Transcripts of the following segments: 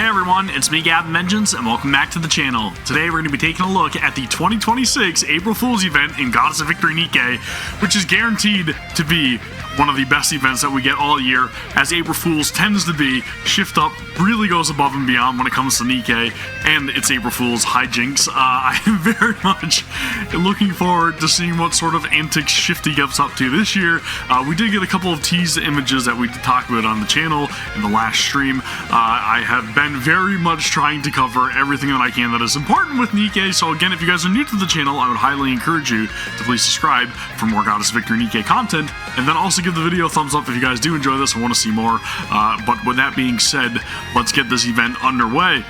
Hey everyone, it's me Gavin, and welcome back to the channel. Today we're going to be taking a look at the 2026 April Fool's event in Goddess of Victory NIKKE, which is guaranteed to be one of the best events that we get all year, as April Fool's tends to be. Shift Up really goes above and beyond when it comes to NIKKE and its April Fool's hijinks. I am very much looking forward to seeing what sort of antics Shifty gets up to this year. We did get a couple of teased images that we did talk about on the channel in the last stream. I have been very much trying to cover everything that I can that is important with NIKKE, so again, if you guys are new to the channel, I would highly encourage you to please subscribe for more Goddess of Victory NIKKE content, and then also give the video a thumbs up if you guys do enjoy this and want to see more. But with that being said, let's get this event underway.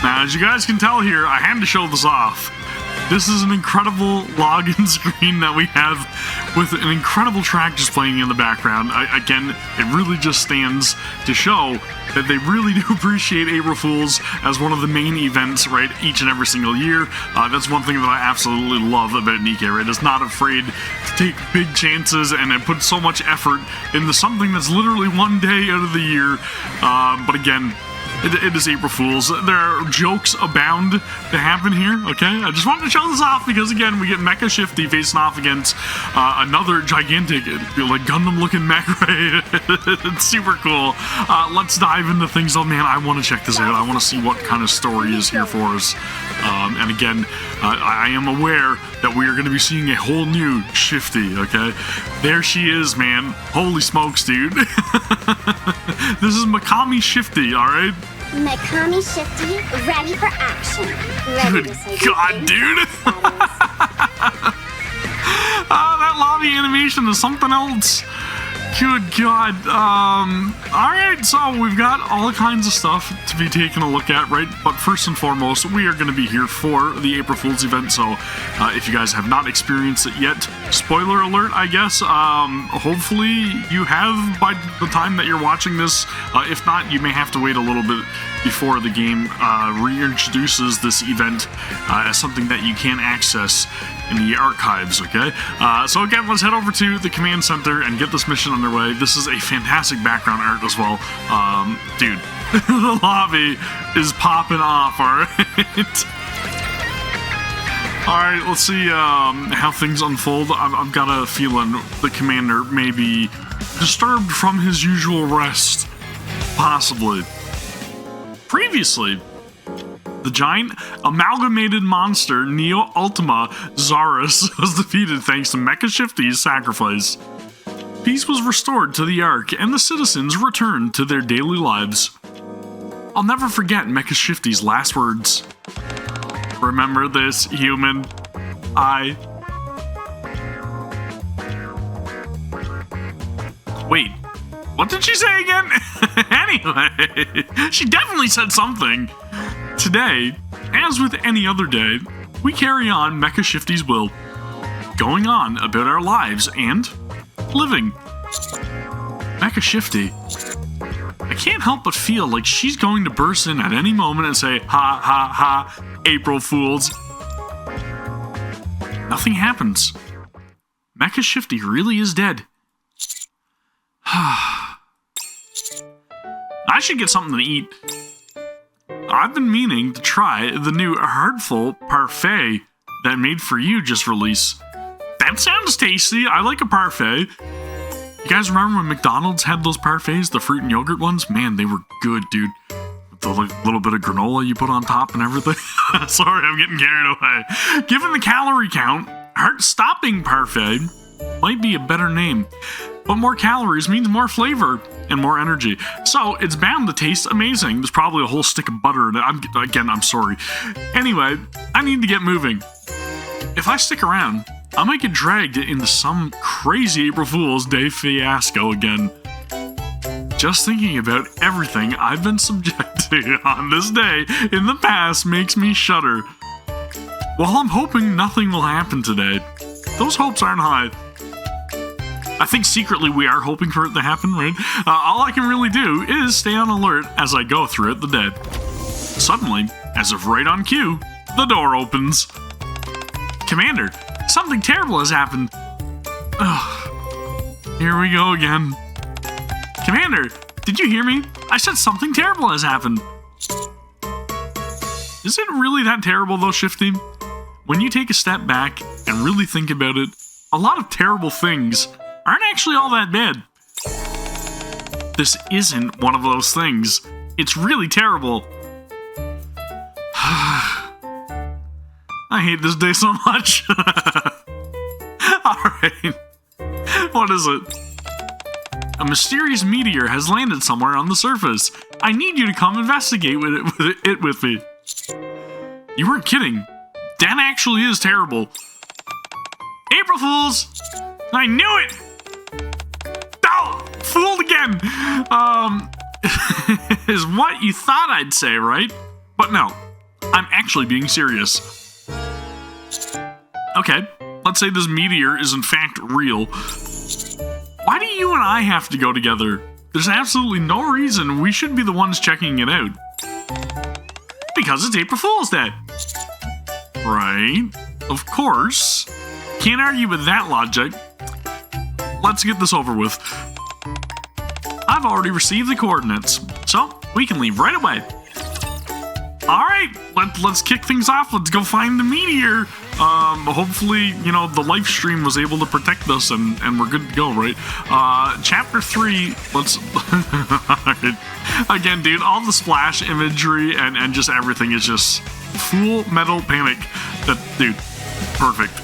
Now, as you guys can tell here, I had to show this off. This is an incredible login screen that we have with an incredible track just playing in the background. Again, it really just stands to show that they really do appreciate April Fool's as one of the main events, right, each and every single year. That's one thing that I absolutely love about NIKKE, right? It's not afraid to take big chances and put so much effort into something that's literally one day out of the year. But again, it is April Fool's. There are jokes abound to happen here, okay? I just wanted to show this off because, again, we get Mecca Shifty facing off against another gigantic, like, Gundam-looking mech, right? It's super cool. Let's dive into things. Oh, man, I want to check this out. I want to see what kind of story is here for us. And again, I am aware that we are going to be seeing a whole new Shifty, okay? There she is, man. Holy smokes, dude. This is Mekami Shifty, alright? Mekami Shifty, ready for action. Ready Good God, dude! That lobby animation is something else. Good God. Alright, so we've got all kinds of stuff to be taking a look at, right? But first and foremost, we are going to be here for the April Fool's event, so if you guys have not experienced it yet, spoiler alert, I guess. Hopefully you have by the time that you're watching this. If not, you may have to wait a little bit before the game reintroduces this event as something that you can access in the archives, okay? So again, let's head over to the command center and get this mission underway. This is a fantastic background art as well. Dude, the lobby is popping off, alright? Alright, let's see how things unfold. I've got a feeling the commander may be disturbed from his usual rest. Possibly. Previously, the giant amalgamated monster Neo Ultima Zarus was defeated thanks to Mecca Shifty's sacrifice. Peace was restored to the Ark, and the citizens returned to their daily lives. I'll never forget Mecca Shifty's last words. Remember this, human. Wait, what did she say again? Anyway, she definitely said something. Today, as with any other day, we carry on Mecca Shifty's will, going on about our lives and living. Mecca Shifty. I can't help but feel like she's going to burst in at any moment and say, ha ha ha, April Fools. Nothing happens. Mecca Shifty really is dead. I should get something to eat. I've been meaning to try the new Heartful Parfait that Made For You just released. That sounds tasty. I like a parfait. You guys remember when McDonald's had those parfaits, the fruit and yogurt ones? Man, they were good, dude. With the little bit of granola you put on top and everything. Sorry, I'm getting carried away. Given the calorie count, Heart-Stopping Parfait might be a better name. But more calories means more flavor and more energy. So it's bound to taste amazing. There's probably a whole stick of butter in it. I'm sorry. Anyway, I need to get moving. If I stick around, I might get dragged into some crazy April Fool's Day fiasco again. Just thinking about everything I've been subjected on this day in the past makes me shudder. While I'm hoping nothing will happen today, those hopes aren't high. I think secretly we are hoping for it to happen, right? All I can really do is stay on alert as I go throughout the day. Suddenly, as if right on cue, the door opens. Commander, something terrible has happened. Ugh. Here we go again. Commander, Did you hear me? I said something terrible has happened. Is it really that terrible though, Shifty? When you take a step back and really think about it, a lot of terrible things aren't actually all that bad. This isn't one of those things. It's really terrible. I hate this day so much. Alright. What is it? A mysterious meteor has landed somewhere on the surface. I need you to come investigate it with me. You weren't kidding. That actually is terrible. April Fools! I knew it! Oh! Fooled again! Is what you thought I'd say, right? But no. I'm actually being serious. Okay, let's say this meteor is in fact real. Why do you and I have to go together? There's absolutely no reason we should be the ones checking it out. Because it's April Fool's Day. Right, of course. Can't argue with that logic. Let's get this over with. I've already received the coordinates, so we can leave right away. Alright, let's kick things off. Let's go find the meteor. Hopefully, you know, the live stream was able to protect us and we're good to go, right? Chapter 3, let's... Again, dude, all the splash imagery and just everything is just full metal panic. That, dude, perfect.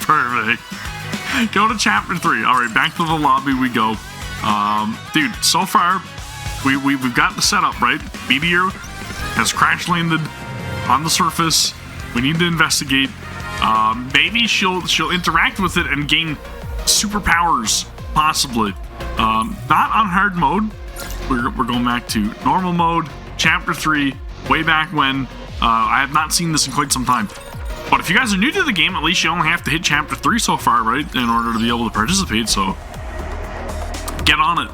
Perfect. Go to chapter 3. Alright, back to the lobby we go. Dude, so far, we've got the setup, right? Meteor has crash landed on the surface. We need to investigate. Maybe she'll interact with it and gain superpowers, possibly. Not on hard mode. We're going back to normal mode. Chapter 3, way back when. I have not seen this in quite some time. But if you guys are new to the game, at least you only have to hit chapter 3 so far, right? In order to be able to participate, so get on it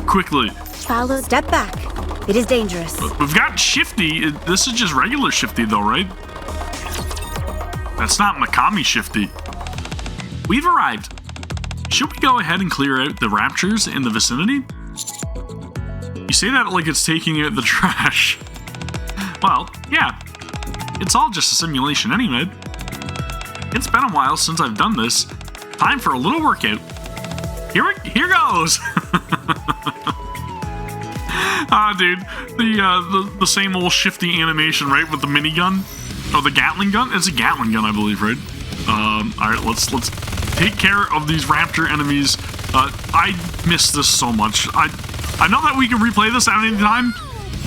quickly. Follow, step back. It is dangerous. We've got Shifty. This is just regular Shifty though, right? That's not Mekami Shifty. We've arrived. Should we go ahead and clear out the raptures in the vicinity? You say that like it's taking out the trash. Well, yeah. It's all just a simulation anyway. It's been a while since I've done this. Time for a little workout. Here goes. Dude, the same old Shifty animation, right, with the minigun? Oh, the Gatling gun? It's a Gatling gun, I believe, right? Alright, let's take care of these raptor enemies. I miss this so much. I know that we can replay this at any time,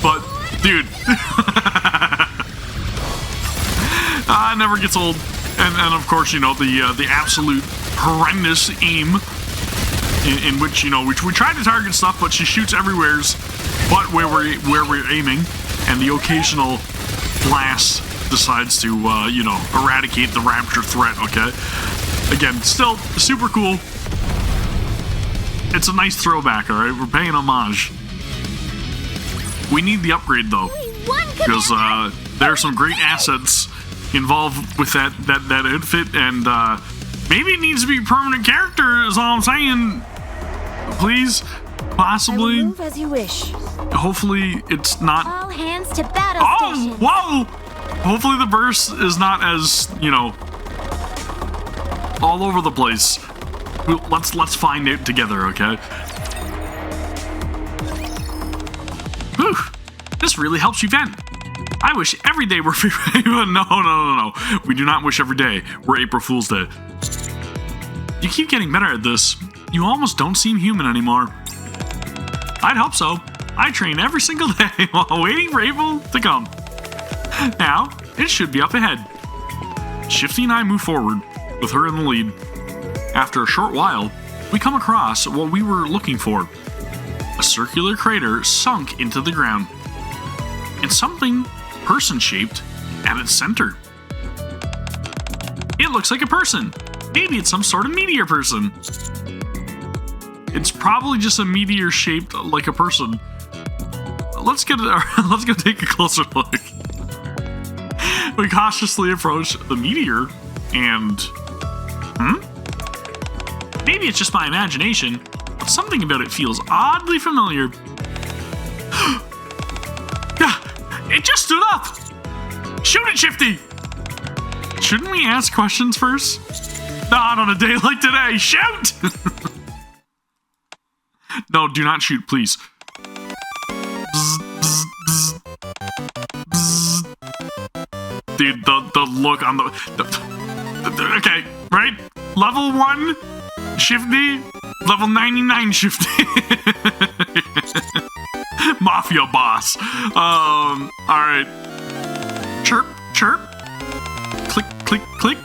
but, dude. It never gets old. And of course, you know, the absolute horrendous aim in which, you know, we try to target stuff, but she shoots everywheres but where we're aiming, and the occasional blast decides to, you know, eradicate the raptor threat, okay? Again, still super cool. It's a nice throwback, alright? We're paying homage. We need the upgrade, though, because there are some great assets involved with that outfit, and maybe it needs to be a permanent character, is all I'm saying. Please, possibly. Move as you wish. Hopefully, it's not. All hands to battle station. Whoa! Hopefully, the burst is not as, you know, all over the place. Let's find out together, okay? Whew! This really helps you vent. I wish every day were free. No. We do not wish every day were April Fool's Day. You keep getting better at this. You almost don't seem human anymore. I'd hope so. I train every single day while waiting for April to come. Now, it should be up ahead. Shifty and I move forward, with her in the lead. After a short while, we come across what we were looking for. A circular crater sunk into the ground. And something person-shaped at its center. It looks like a person. Maybe it's some sort of meteor person. It's probably just a meteor shaped like a person. Let's go take a closer look. We cautiously approach the meteor and... Maybe it's just my imagination, but Something about it feels oddly familiar. It just stood up! Shoot it, Shifty! Shouldn't we ask questions first? Not on a day like today. Shoot! No, do not shoot, please. Bzz, bzz, bzz. Bzz. Dude, the look on the okay, right? Level 1 Shifty, level 99 Shifty. Mafia boss. Alright. Chirp, chirp. Click, click, click.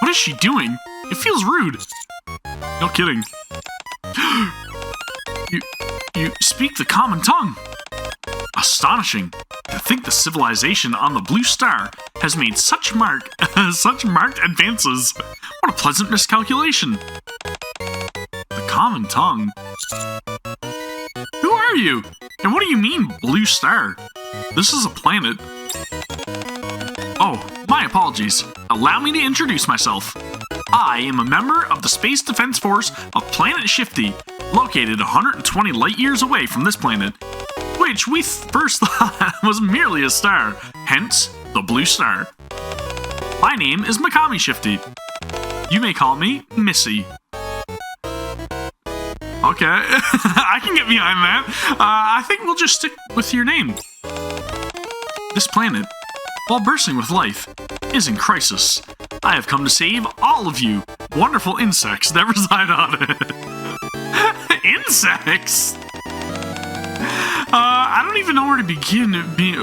What is she doing? It feels rude. No kidding. You speak the common tongue. Astonishing. To think the civilization on the blue star has made such marked advances. What a pleasant miscalculation. The common tongue. Who are you? And what do you mean, blue star? This is a planet. Oh, my apologies. Allow me to introduce myself. I am a member of the Space Defense Force of Planet Shifty, located 120 light years away from this planet, which we first thought was merely a star, hence the blue star. My name is Mekami Shifty. You may call me Missy. Okay, I can get behind that. I think we'll just stick with your name. This planet, while bursting with life, is in crisis. I have come to save all of you wonderful insects that reside on it. Insects? I don't even know where to begin being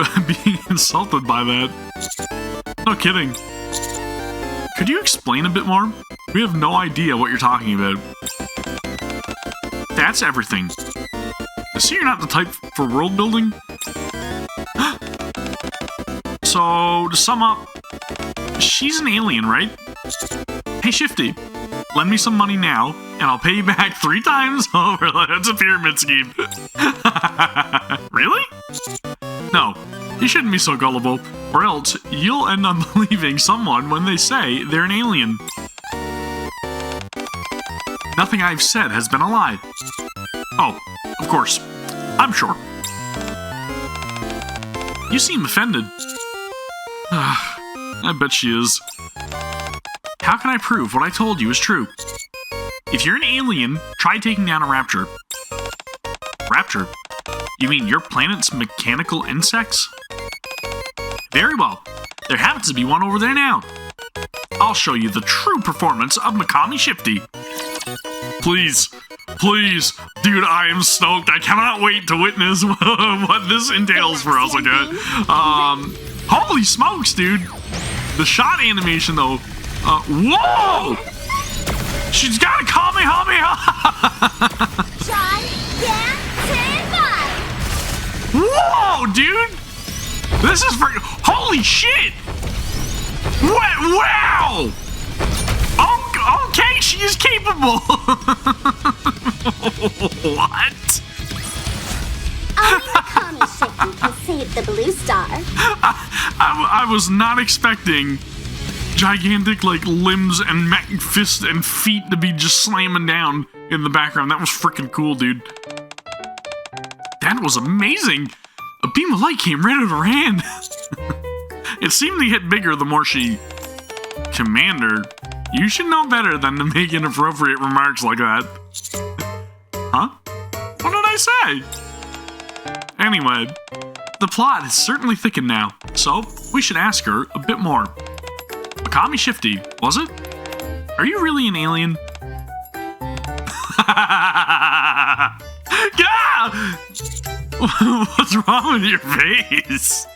insulted by that. No kidding. Could you explain a bit more? We have no idea what you're talking about. That's everything. I see you're not the type for world building. So, to sum up, she's an alien, right? Hey, Shifty, lend me some money now, and I'll pay you back 3 times over. That's a pyramid scheme. Really? No, you shouldn't be so gullible, or else you'll end up believing someone when they say they're an alien. Nothing I've said has been a lie. Oh, of course, I'm sure. You seem offended. I bet she is. How can I prove what I told you is true? If you're an alien, try taking down a rapture. Rapture? You mean your planet's mechanical insects? Very well. There happens to be one over there now. I'll show you the true performance of Mekami Shifty. Please. Please. Dude, I am stoked. I cannot wait to witness what this entails for us, okay? Holy smokes, dude. The shot animation, though. Whoa! She's got a Kamehameha! Whoa, dude! This is for... Holy shit! Wow! Okay, she is capable! What? Only Mekami Shifty can save the blue star. I was not expecting gigantic, like, limbs and fists and feet to be just slamming down in the background. That was freaking cool, dude. That was amazing! A beam of light came right out of her hand. It seemed to get bigger the more she... Commander, you should know better than to make inappropriate remarks like that. Huh? What did I say? Anyway, the plot is certainly thickened now, so we should ask her a bit more. Mekami Shifty, was it? Are you really an alien? Yeah! What's wrong with your face?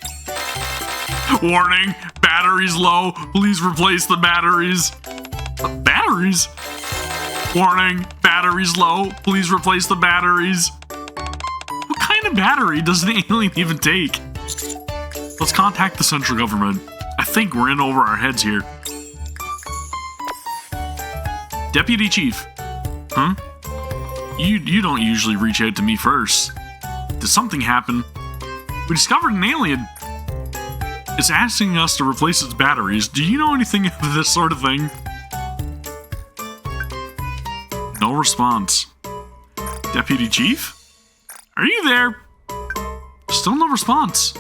Warning, batteries low. Please replace the batteries. Batteries? Warning, batteries low. Please replace the batteries. What kind of battery does an alien even take? Let's contact the central government. I think we're in over our heads here. Deputy Chief. Huh? You don't usually reach out to me first. Did something happen? We discovered an alien. It's asking us to replace its batteries. Do you know anything of this sort of thing? No response. Deputy Chief? Are you there? Still no response.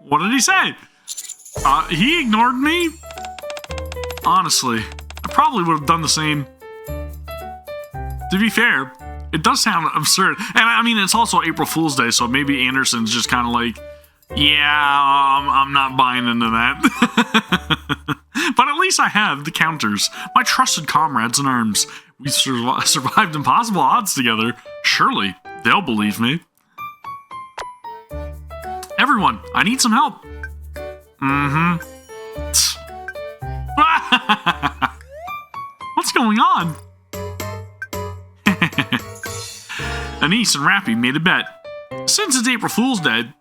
What did he say? He ignored me? Honestly, I probably would have done the same. To be fair, it does sound absurd. And I mean, it's also April Fool's Day, so maybe Anderson's just kind of like, yeah, I'm not buying into that. But at least I have the counters, my trusted comrades in arms. We survived impossible odds together. Surely, they'll believe me. Everyone, I need some help. What's going on? Anise and Rappy made a bet. Since it's April Fool's Day,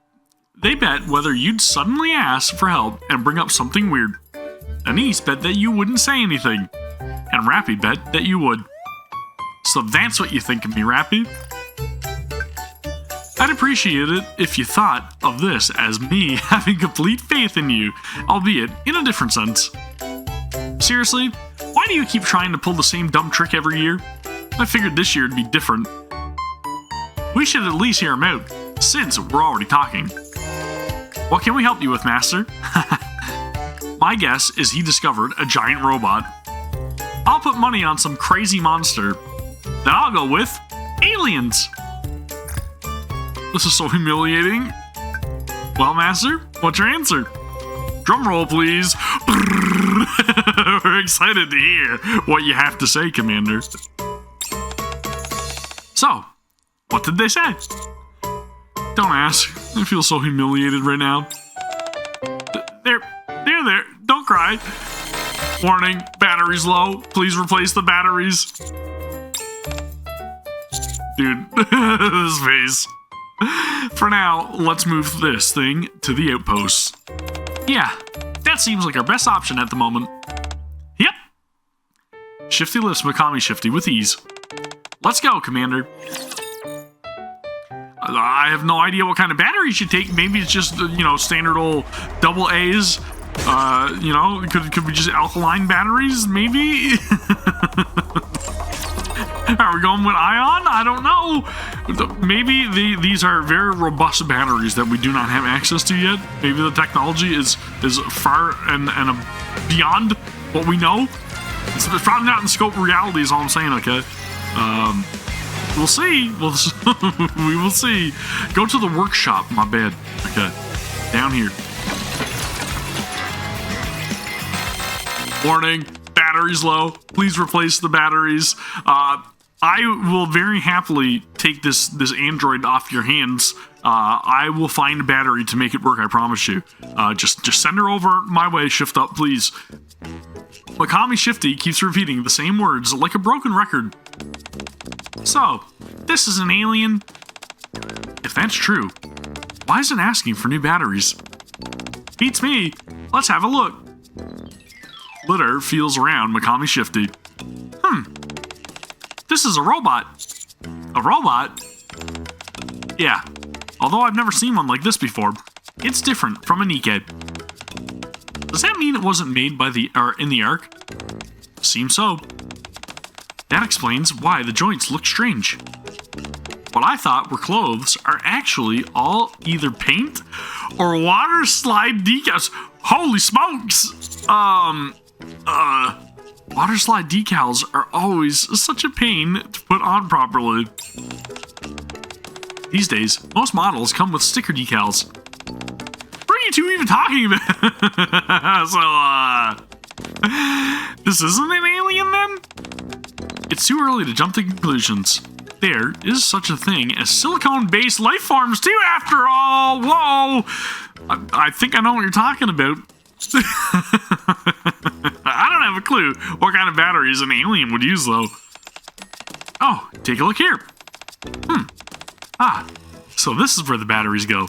they bet whether you'd suddenly ask for help and bring up something weird. Anise bet that you wouldn't say anything, and Rappy bet that you would. So that's what you think of me, Rappy? I'd appreciate it if you thought of this as me having complete faith in you, albeit in a different sense. Seriously, why do you keep trying to pull the same dumb trick every year? I figured this year it'd be different. We should at least hear him out, since we're already talking. What can we help you with, Master? My guess is he discovered a giant robot. I'll put money on some crazy monster. Then I'll go with aliens. This is so humiliating. Well, Master, what's your answer? Drum roll, please. We're excited to hear what you have to say, Commander. So, what did they say? Don't ask. I feel so humiliated right now. There. Don't cry. Warning, battery's low. Please replace the batteries. Dude, this face. For now, let's move this thing to the outposts. Yeah, that seems like our best option at the moment. Yep. Shifty lifts Mekami Shifty with ease. Let's go, Commander. I have no idea what kind of battery you should take. Maybe it's just, standard old double A's. Could we just alkaline batteries, maybe? Are we going with ion? I don't know. Maybe these are very robust batteries that we do not have access to yet. Maybe the technology is far and beyond what we know. It's probably not in scope of reality is all I'm saying, okay? We'll see. We will see. Go to the workshop, my bad. Okay. Down here. Warning, battery's low. Please replace the batteries. I will very happily take this android off your hands. I will find a battery to make it work, I promise you. Just send her over my way, shift up, please. Mekami Shifty keeps repeating the same words like a broken record. So, this is an alien? If that's true, why is it asking for new batteries? Beats me. Let's have a look. Litter feels around Mekami Shifty. This is a robot. A robot? Yeah. Although I've never seen one like this before, it's different from a NIKKE. Does that mean it wasn't made by in the Ark? Seems so. That explains why the joints look strange. What I thought were clothes are actually all either paint or water slide decals. Holy smokes! Water slide decals are always such a pain to put on properly. These days, most models come with sticker decals. What are you two even talking about? This isn't an alien then? It's too early to jump to conclusions. There is such a thing as silicone-based life forms too, after all. Whoa! I think I know what you're talking about. I don't have a clue what kind of batteries an alien would use, though. Oh, take a look here. So this is where the batteries go.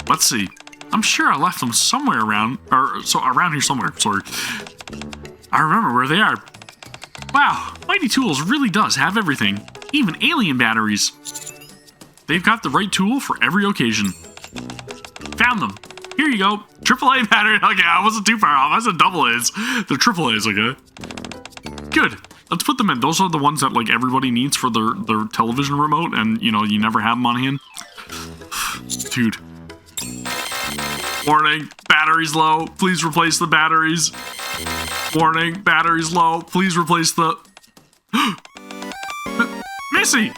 Let's see. I'm sure I left them somewhere around here somewhere, sorry. I remember where they are. Wow, Mighty Tools really does have everything, even alien batteries. They've got the right tool for every occasion. Found them. Here you go. AAA battery. Okay, I wasn't too far off. I said double A's. They're triple A's, okay? Good. Let's put them in. Those are the ones that like everybody needs for their television remote, and you know you never have them on hand. Dude. Warning, battery's low. Please replace the batteries. Warning, battery's low. Please replace the... Missy!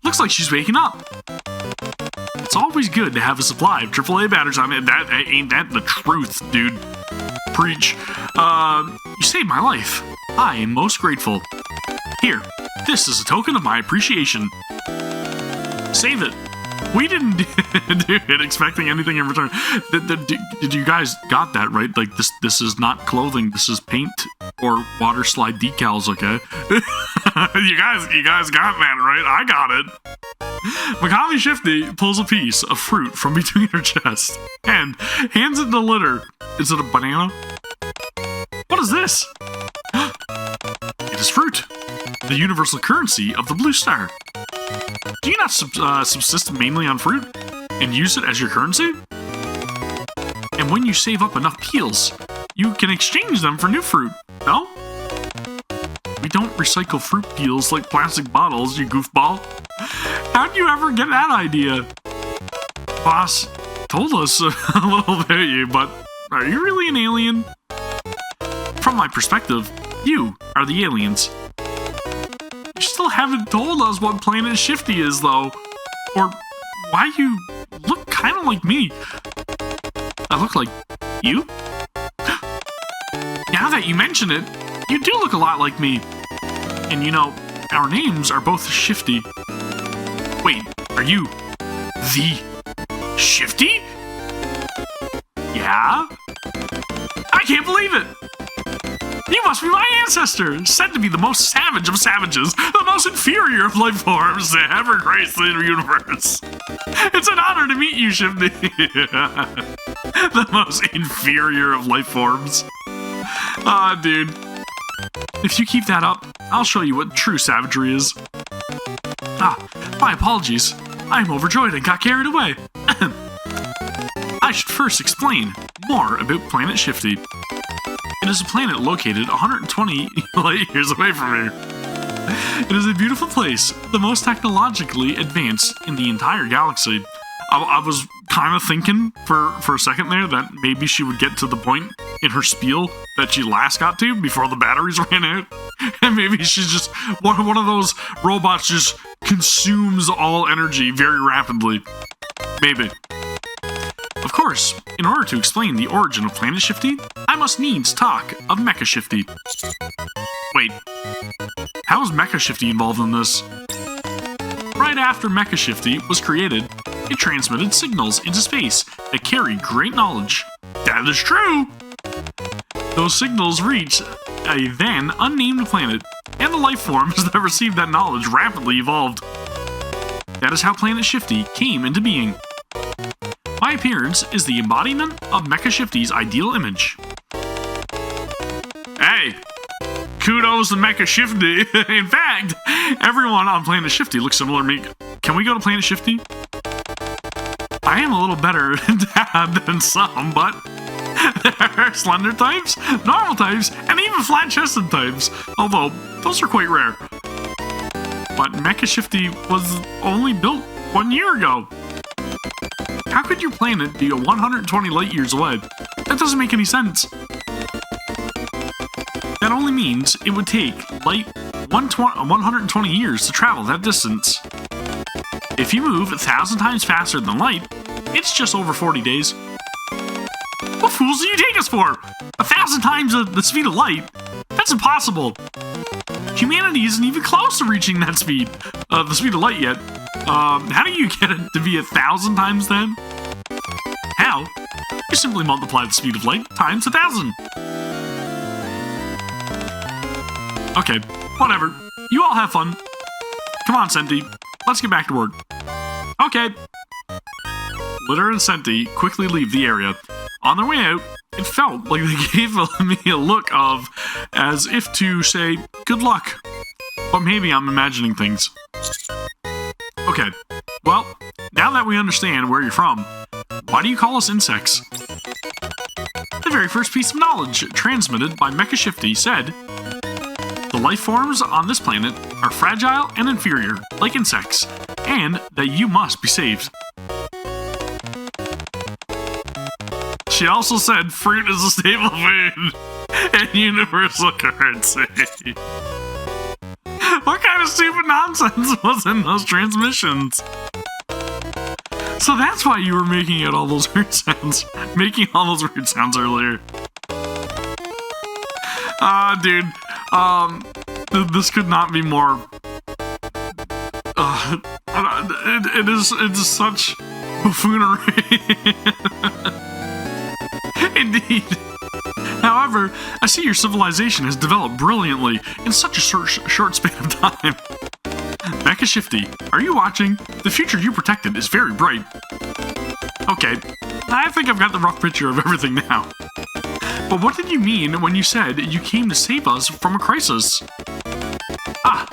Looks like she's waking up. It's always good to have a supply of AAA batteries on it. Ain't that the truth, dude? Preach. You saved my life. I am most grateful. Here, this is a token of my appreciation. Save it. We didn't do it expecting anything in return. Did you guys got that right? Like this is not clothing. This is paint or water slide decals. Okay, you guys got that right. I got it. Mekami Shifty pulls a piece of fruit from between her chest and hands it to Litter. Is it a banana? What is this? It is fruit, the universal currency of the Blue Star. Do you not subsist mainly on fruit and use it as your currency? And when you save up enough peels, you can exchange them for new fruit, no? We don't recycle fruit peels like plastic bottles, you goofball. How'd you ever get that idea? Boss told us a little bit, but are you really an alien? From my perspective, you are the aliens. You still haven't told us what Planet Shifty is, though. Or why you look kind of like me. I look like you? Now that you mention it, you do look a lot like me. And you know, our names are both Shifty. Wait, are you the Shifty? Yeah? I can't believe it! You must be my ancestor, said to be the most savage of savages, the most inferior of life forms to ever grace the universe. It's an honor to meet you, Shifty. The most inferior of life forms. Ah, dude. If you keep that up, I'll show you what true savagery is. Ah, my apologies. I'm overjoyed and got carried away. I should first explain more about Planet Shifty. It is a planet located 120 light years away from here. It is a beautiful place, the most technologically advanced in the entire galaxy. I was kind of thinking for a second there that maybe she would get to the point in her spiel that she last got to before the batteries ran out. And maybe she's just one of those robots just consumes all energy very rapidly. Maybe. Of course, in order to explain the origin of Planet Shifty, I must needs talk of Mecca Shifty. Wait, how is Mecca Shifty involved in this? Right after Mecca Shifty was created, it transmitted signals into space that carry great knowledge. That is true! Those signals reached a then unnamed planet, and the life forms that received that knowledge rapidly evolved. That is how Planet Shifty came into being. My appearance is the embodiment of Mecca Shifty's ideal image. Hey! Kudos to Mecca Shifty. In fact, everyone on Planet Shifty looks similar to me. Can we go to Planet Shifty? I am a little better than some, but there are slender types, normal types, and even flat-chested types, although those are quite rare. But Mecca Shifty was only built 1 year ago. How could your planet be 120 light years away? That doesn't make any sense. That only means it would take light 120 years to travel that distance. If you move 1,000 times faster than light, it's just over 40 days. What fools do you take us for? 1,000 times the speed of light? That's impossible. Humanity isn't even close to reaching that speed, the speed of light yet. How do you get it to be 1,000 times then? How? You simply multiply the speed of light times 1,000. Okay, whatever. You all have fun. Come on, Senti. Let's get back to work. Okay. Litter and Senti quickly leave the area. On their way out, it felt like they gave me a look of as if to say, good luck. But maybe I'm imagining things. Okay, well, now that we understand where you're from, why do you call us insects? The very first piece of knowledge transmitted by Mecca Shifty said, the life forms on this planet are fragile and inferior, like insects, and that you must be saved. She also said fruit is a staple food and universal currency. What kind of stupid nonsense was in those transmissions? So that's why you were making all those weird sounds. Making all those weird sounds earlier. Dude. This could not be more... It is such buffoonery. Indeed. However, I see your civilization has developed brilliantly in such a short span of time. Mecca Shifty, are you watching? The future you protected is very bright. Okay, I think I've got the rough picture of everything now. But what did you mean when you said you came to save us from a crisis? Ah,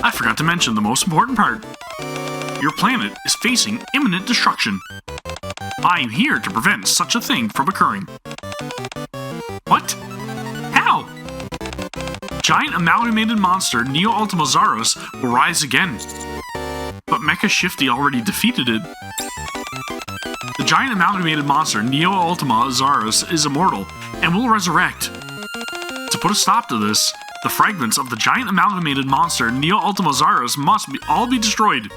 I forgot to mention the most important part. Your planet is facing imminent destruction. I am here to prevent such a thing from occurring. What? How? Giant amalgamated monster Neo-Ultimasaurus will rise again. But Mecca Shifty already defeated it. The giant amalgamated monster Neo-Ultimasaurus is immortal and will resurrect. To put a stop to this, the fragments of the giant amalgamated monster Neo-Ultimasaurus must all be destroyed.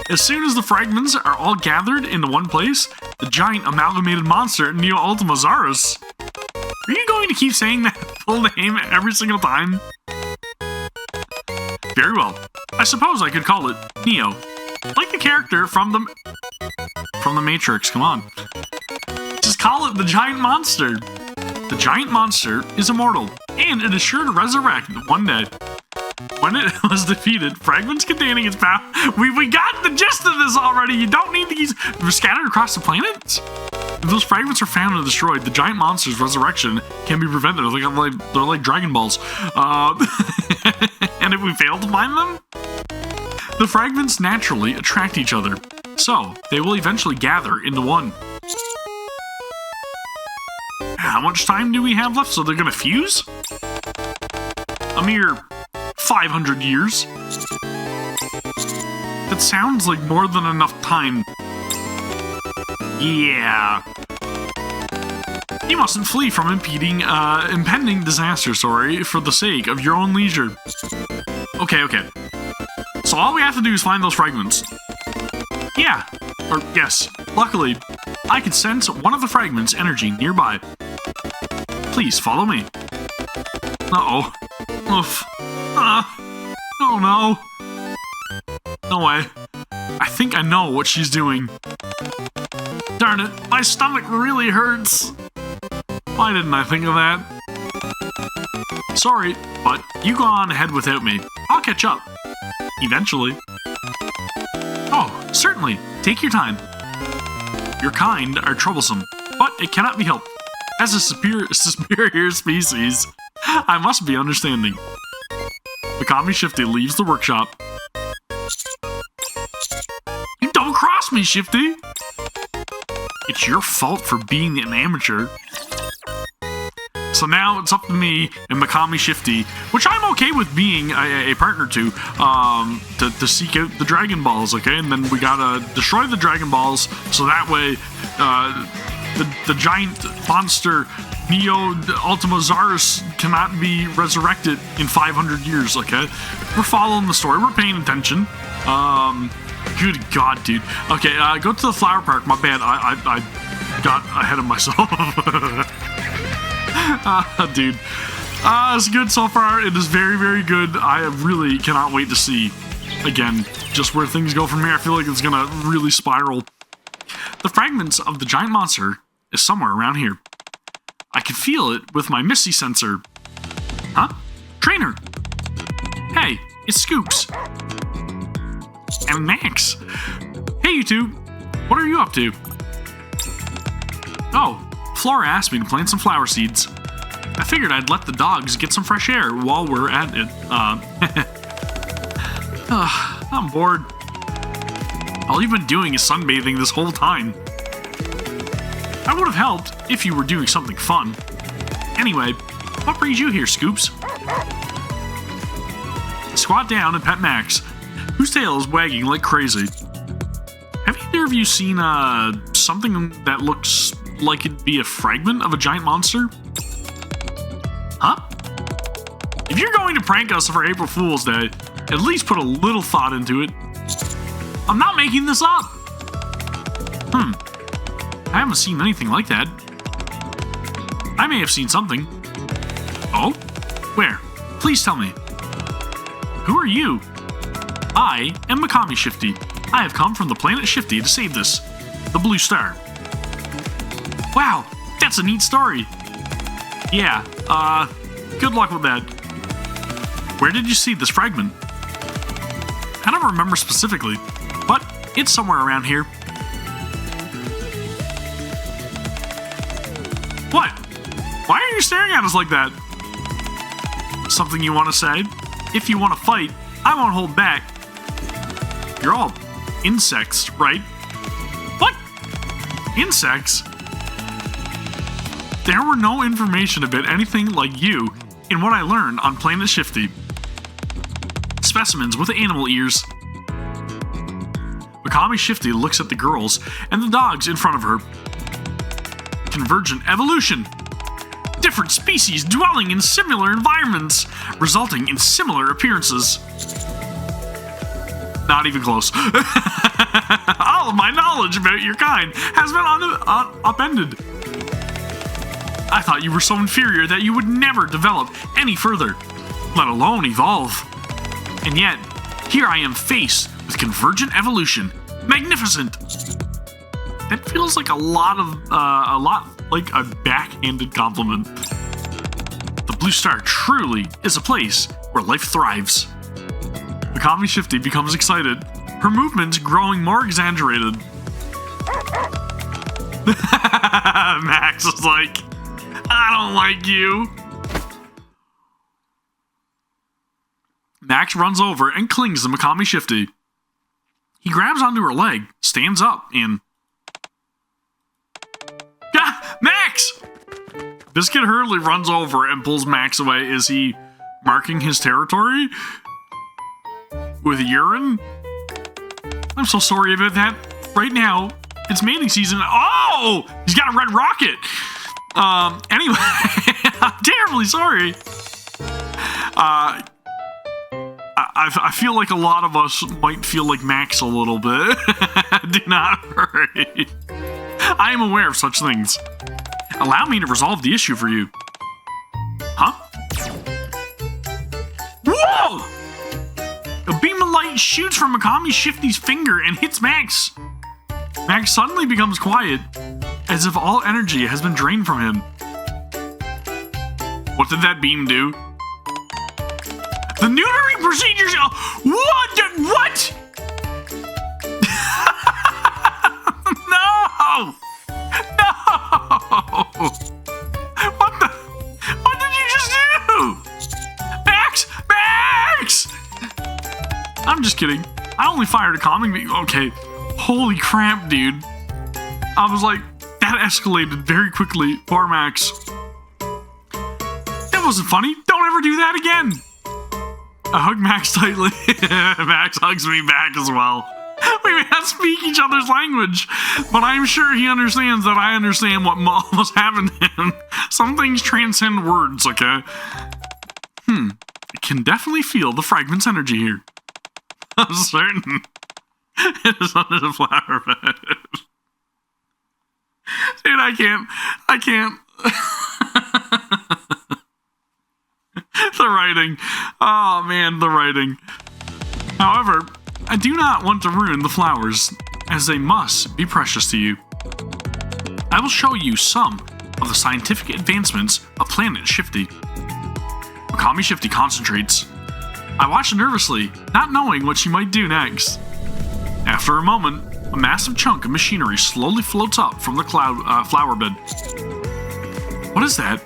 As soon as the fragments are all gathered into one place, the giant amalgamated monster Neo-Ultimasaurus... Are you going to keep saying that full name every single time? Very well. I suppose I could call it Neo. Like the character from the Matrix, come on. Just call it the giant monster. The giant monster is immortal, and it is sure to resurrect one day. When it was defeated, fragments containing its power... We got the gist of this already! You don't need to keep... scattered across the planet? If those fragments are found and destroyed, the giant monster's resurrection can be prevented. They're like Dragon Balls. And if we fail to find them, the fragments naturally attract each other. So, they will eventually gather into one. How much time do we have left? So they're gonna fuse? A mere 500 years. That sounds like more than enough time. Yeah. You mustn't flee from impending disaster, for the sake of your own leisure. Okay. So all we have to do is find those fragments. Yeah. Or, yes. Luckily, I can sense one of the fragments' energy nearby. Please, follow me. Uh-oh. Oof. Oh no. No way. I think I know what she's doing. Darn it, my stomach really hurts. Why didn't I think of that? Sorry, but you go on ahead without me. I'll catch up. Eventually. Oh, certainly. Take your time. Your kind are troublesome, but it cannot be helped. As a superior species, I must be understanding. Mekami Shifty leaves the workshop. You don't cross me, Shifty! It's your fault for being an amateur. So now it's up to me and Mekami Shifty, which I'm okay with being a partner to seek out the Dragon Balls, okay? And then we gotta destroy the Dragon Balls, so that way the giant monster Neo-Ultimasaurus cannot be resurrected in 500 years, okay? We're following the story, we're paying attention. Good God, dude. Okay, go to the flower park, my bad, I got ahead of myself. Dude. It's good so far, it is very, very good. I really cannot wait to see, again, just where things go from here. I feel like it's gonna really spiral. The fragments of the giant monster is somewhere around here. I can feel it with my Misty sensor. Huh? Trainer! Hey, it's Scoops. And Max. Hey, you two. What are you up to? Oh, Flora asked me to plant some flower seeds. I figured I'd let the dogs get some fresh air while we're at it. I'm bored. All you've been doing is sunbathing this whole time. I would have helped if you were doing something fun. Anyway, what brings you here, Scoops? Squat down and pet Max, whose tail is wagging like crazy. Have either of you seen something that looks like it'd be a fragment of a giant monster? Huh? If you're going to prank us for April Fool's Day, at least put a little thought into it. I'm not making this up. I haven't seen anything like that. I may have seen something. Oh? Where? Please tell me. Who are you? I am Mekami Shifty. I have come from the planet Shifty to save this. The Blue Star. Wow, that's a neat story. Yeah, good luck with that. Where did you see this fragment? I don't remember specifically, but it's somewhere around here. What? Why are you staring at us like that? Something you want to say? If you want to fight, I won't hold back. You're all insects, right? What? Insects? There were no information about anything like you in what I learned on Planet Shifty. Specimens with animal ears. Mekami Shifty looks at the girls and the dogs in front of her. Convergent evolution. Different species dwelling in similar environments, resulting in similar appearances. Not even close. All of my knowledge about your kind has been upended. I thought you were so inferior that you would never develop any further, let alone evolve. And yet, here I am faced with convergent evolution. Magnificent! That feels like a lot like a backhanded compliment. The Blue Star truly is a place where life thrives. Mekami Shifty becomes excited, her movements growing more exaggerated. Max is like, I don't like you. Max runs over and clings to Mekami Shifty. He grabs onto her leg, stands up, and... Ah, Max! Biscuit hurriedly runs over and pulls Max away. Is he marking his territory? With urine? I'm so sorry about that. Right now, it's mating season. Oh! He's got a red rocket! Anyway, I'm terribly sorry. I feel like a lot of us might feel like Max a little bit. Do not worry. I am aware of such things. Allow me to resolve the issue for you. Huh? Whoa! A beam of light shoots from Mekami Shifty's finger and hits Max. Max suddenly becomes quiet, as if all energy has been drained from him. What did that beam do? The neutering procedures. What? What? No! No! What did you just do? Max! Max! I'm just kidding. I only fired a calming beam. Okay. Holy crap, dude. I was like, that escalated very quickly. Poor Max. That wasn't funny. Don't ever do that again. I hug Max tightly. Max hugs me back as well. We may not speak each other's language, but I'm sure he understands that I understand what must happen to him. Some things transcend words, okay? I can definitely feel the fragment's energy here. I'm certain it is under the flower bed. Dude, I can't. The writing. Oh man, the writing. However, I do not want to ruin the flowers, as they must be precious to you. I will show you some of the scientific advancements of Planet Shifty. Mekami Shifty concentrates. I watch nervously, not knowing what she might do next. After a moment, a massive chunk of machinery slowly floats up from the flower bed. What is that?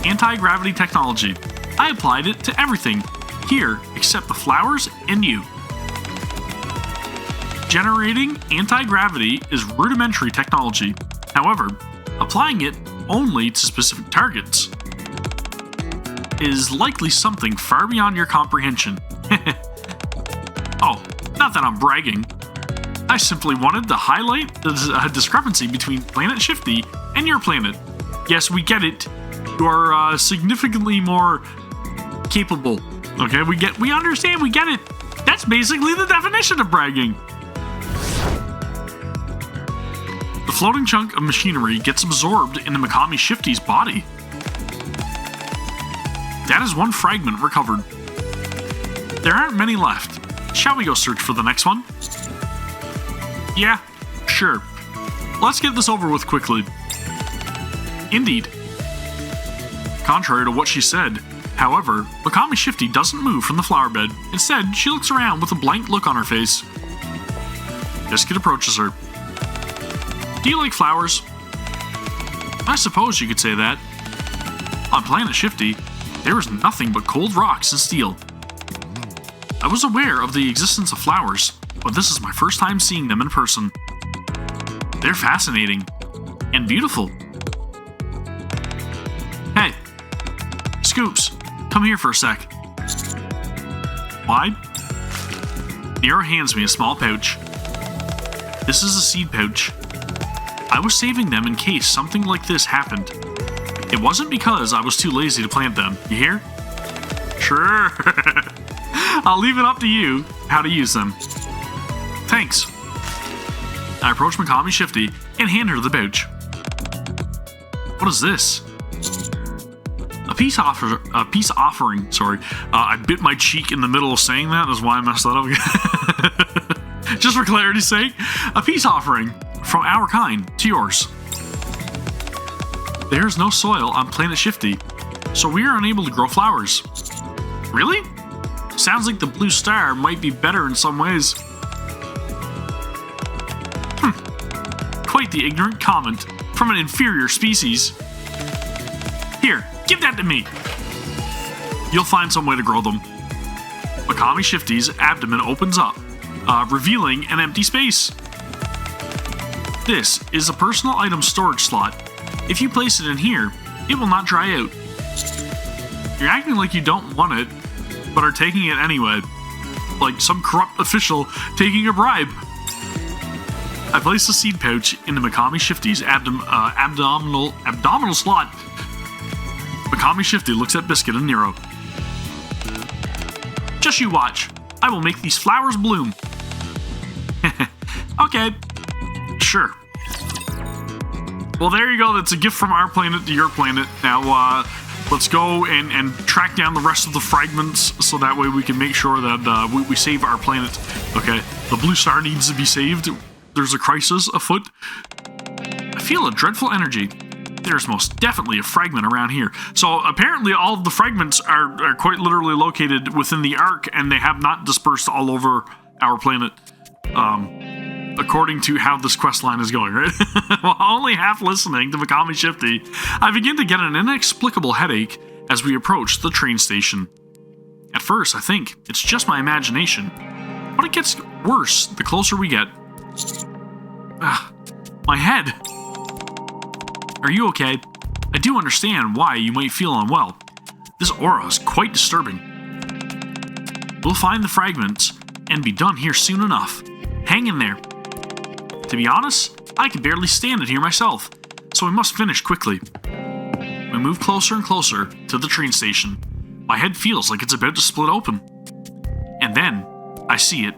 Anti-gravity technology. I applied it to everything here except the flowers and you. Generating anti-gravity is rudimentary technology. However, applying it only to specific targets is likely something far beyond your comprehension. Oh, not that I'm bragging. I simply wanted to highlight the discrepancy between Planet Shifty and your planet. Yes, we get it. You are significantly more capable. Okay, we understand, we get it. That's basically the definition of bragging. The floating chunk of machinery gets absorbed into Mekami Shifty's body. That is one fragment recovered. There aren't many left. Shall we go search for the next one? Yeah, sure. Let's get this over with quickly. Indeed. Contrary to what she said, however, Mekami Shifty doesn't move from the flower bed. Instead, she looks around with a blank look on her face. Biscuit approaches her. Do you like flowers? I suppose you could say that. On Planet Shifty, there is nothing but cold rocks and steel. I was aware of the existence of flowers, but this is my first time seeing them in person. They're fascinating and beautiful. Hey, Scoops, come here for a sec. Why? Nero hands me a small pouch. This is a seed pouch. I was saving them in case something like this happened. It wasn't because I was too lazy to plant them, you hear? Sure. I'll leave it up to you how to use them. Thanks. I approach Mekami Shifty and hand her the pouch. What is this? A peace offering. Sorry, I bit my cheek in the middle of saying that. That's why I messed that up. Just for clarity's sake, a peace offering from our kind to yours. There is no soil on Planet Shifty, so we are unable to grow flowers. Really? Sounds like the blue star might be better in some ways. Quite the ignorant comment from an inferior species. Here, give that to me. You'll find some way to grow them. Mekami Shifty's abdomen opens up, revealing an empty space. This is a personal item storage slot. If you place it in here, it will not dry out. You're acting like you don't want it, but are taking it anyway. Like some corrupt official taking a bribe. I place the seed pouch into Mekami Shifty's abdominal slot. Mekami Shifty looks at Biscuit and Nero. Just you watch. I will make these flowers bloom. Okay. Sure. Well, there you go. That's a gift from our planet to your planet. Now, let's go and track down the rest of the fragments so that way we can make sure that we save our planet. Okay, the blue star needs to be saved. There's a crisis afoot. I feel a dreadful energy. There's most definitely a fragment around here. So apparently all of the fragments are quite literally located within the arc, and they have not dispersed all over our planet. According to how this quest line is going, right? While only half listening to Mekami Shifty, I begin to get an inexplicable headache as we approach the train station. At first, I think it's just my imagination, but it gets worse the closer we get. My head. Are you okay? I do understand why you might feel unwell. This aura is quite disturbing. We'll find the fragments and be done here soon enough. Hang in there. To be honest, I can barely stand it here myself, so we must finish quickly. We move closer and closer to the train station. My head feels like it's about to split open. And then, I see it.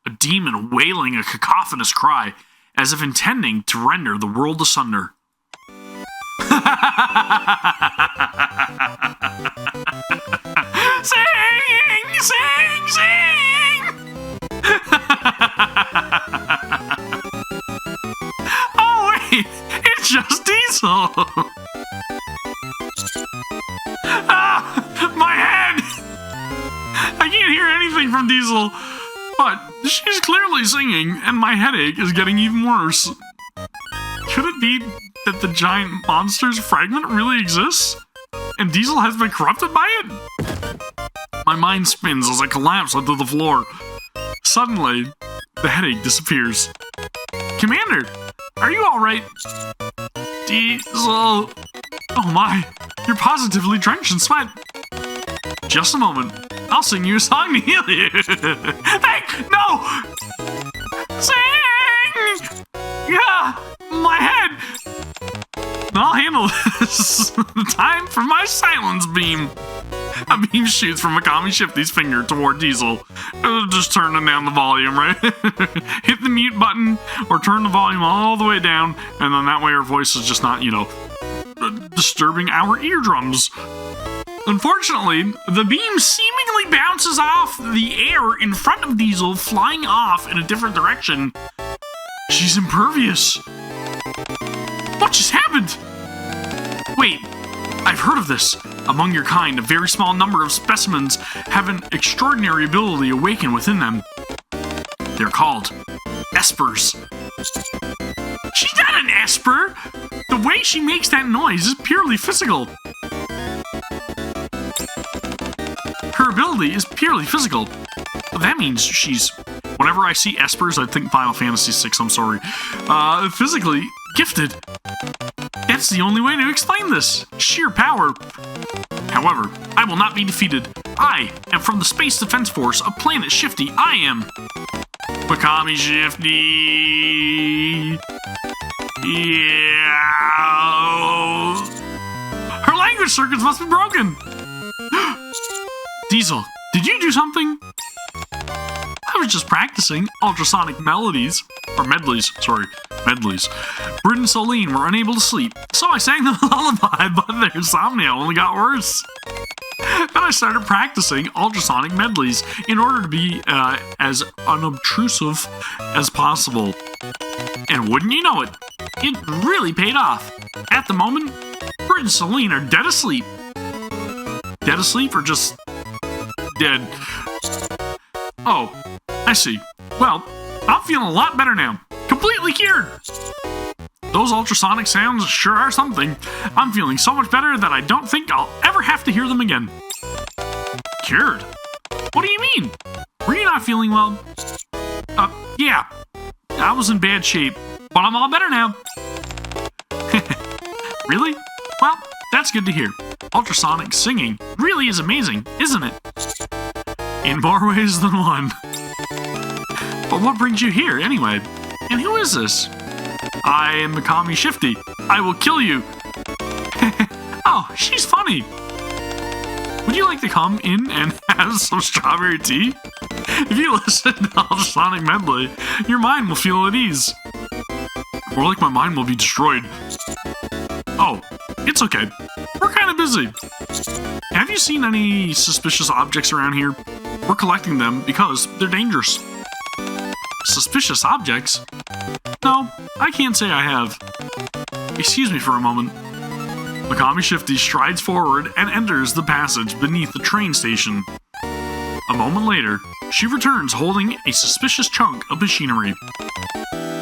A demon wailing a cacophonous cry, as if intending to render the world asunder. Sing! Sing! Sing! Oh wait, it's just Diesel! My head! I can't hear anything from Diesel, but she's clearly singing, and my headache is getting even worse. Could it be that the giant monster's fragment really exists, and Diesel has been corrupted by it? My mind spins as I collapse onto the floor. Suddenly, the headache disappears. Commander, Are you alright? Diesel. Oh my, you're positively drenched in sweat. Just a moment. I'll sing you a song to heal you. Hey, no! Sing! Yeah, my head. I'll handle this. Time for my silence beam. A beam shoots from Mekami Shifty's finger toward Diesel. Just turning down the volume, right? Hit the mute button or turn the volume all the way down, and then that way her voice is just not, disturbing our eardrums. Unfortunately, the beam seemingly bounces off the air in front of Diesel, flying off in a different direction. She's impervious. What just happened? Wait, I've heard of this. Among your kind, a very small number of specimens have an extraordinary ability awaken within them. They're called espers. She's not an esper! The way she makes that noise is purely physical. Her ability is purely physical. That means she's... Whenever I see espers, I think Final Fantasy VI, I'm sorry. Physically gifted. That's the only way to explain this. Sheer power. However, I will not be defeated. I am from the Space Defense Force of Planet Shifty. I am Mekami Shifty. Yeah. Her language circuits must be broken. Diesel, did you do something? I was just practicing ultrasonic medleys. Britt and Solene were unable to sleep, so I sang them a lullaby, but their insomnia only got worse. Then I started practicing ultrasonic medleys in order to be as unobtrusive as possible. And wouldn't you know it, it really paid off. At the moment, Britt and Solene are dead asleep. Dead asleep or just dead? Oh, I see. Well, I'm feeling a lot better now. Completely cured. Those ultrasonic sounds sure are something. I'm feeling so much better that I don't think I'll ever have to hear them again. Cured? What do you mean? Were you not feeling well? Yeah. I was in bad shape, but I'm all better now. Really? Well, that's good to hear. Ultrasonic singing really is amazing, isn't it? In more ways than one. But what brings you here, anyway? And who is this? I am Mekami Shifty. I will kill you. Oh, she's funny. Would you like to come in and have some strawberry tea? If you listen to Ultrasonic Medley, your mind will feel at ease. More like my mind will be destroyed. Oh, it's okay. We're kind of busy. Have you seen any suspicious objects around here? We're collecting them because they're dangerous. Suspicious objects? No, I can't say I have. Excuse me for a moment. Mekami Shifty strides forward and enters the passage beneath the train station. A moment later, she returns holding a suspicious chunk of machinery.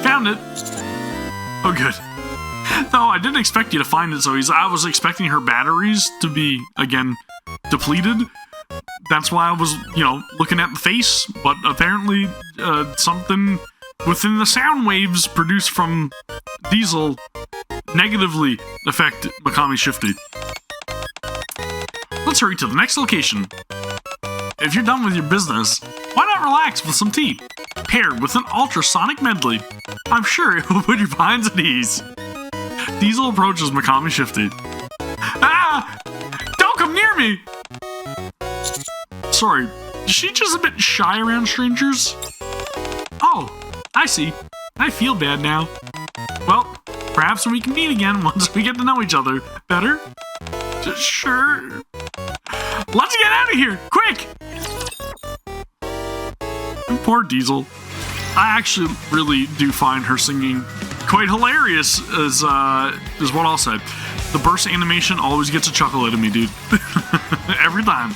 Found it. Oh, good. Though I didn't expect you to find it so easy. I was expecting her batteries to be, again, depleted. That's why I was, looking at the face, but apparently something within the sound waves produced from Diesel negatively affect Mekami Shifty. Let's hurry to the next location. If you're done with your business, why not relax with some tea, paired with an ultrasonic medley? I'm sure it will put your minds at ease. Diesel approaches Mekami Shifty. Ah! Don't come near me! Sorry, is she just a bit shy around strangers? Oh, I see. I feel bad now. Well, perhaps we can meet again once we get to know each other better. Sure. Let's get out of here, quick! Poor Diesel. I actually really do find her singing quite hilarious, is what I'll say. The burst animation always gets a chuckle out of me, dude. Every time.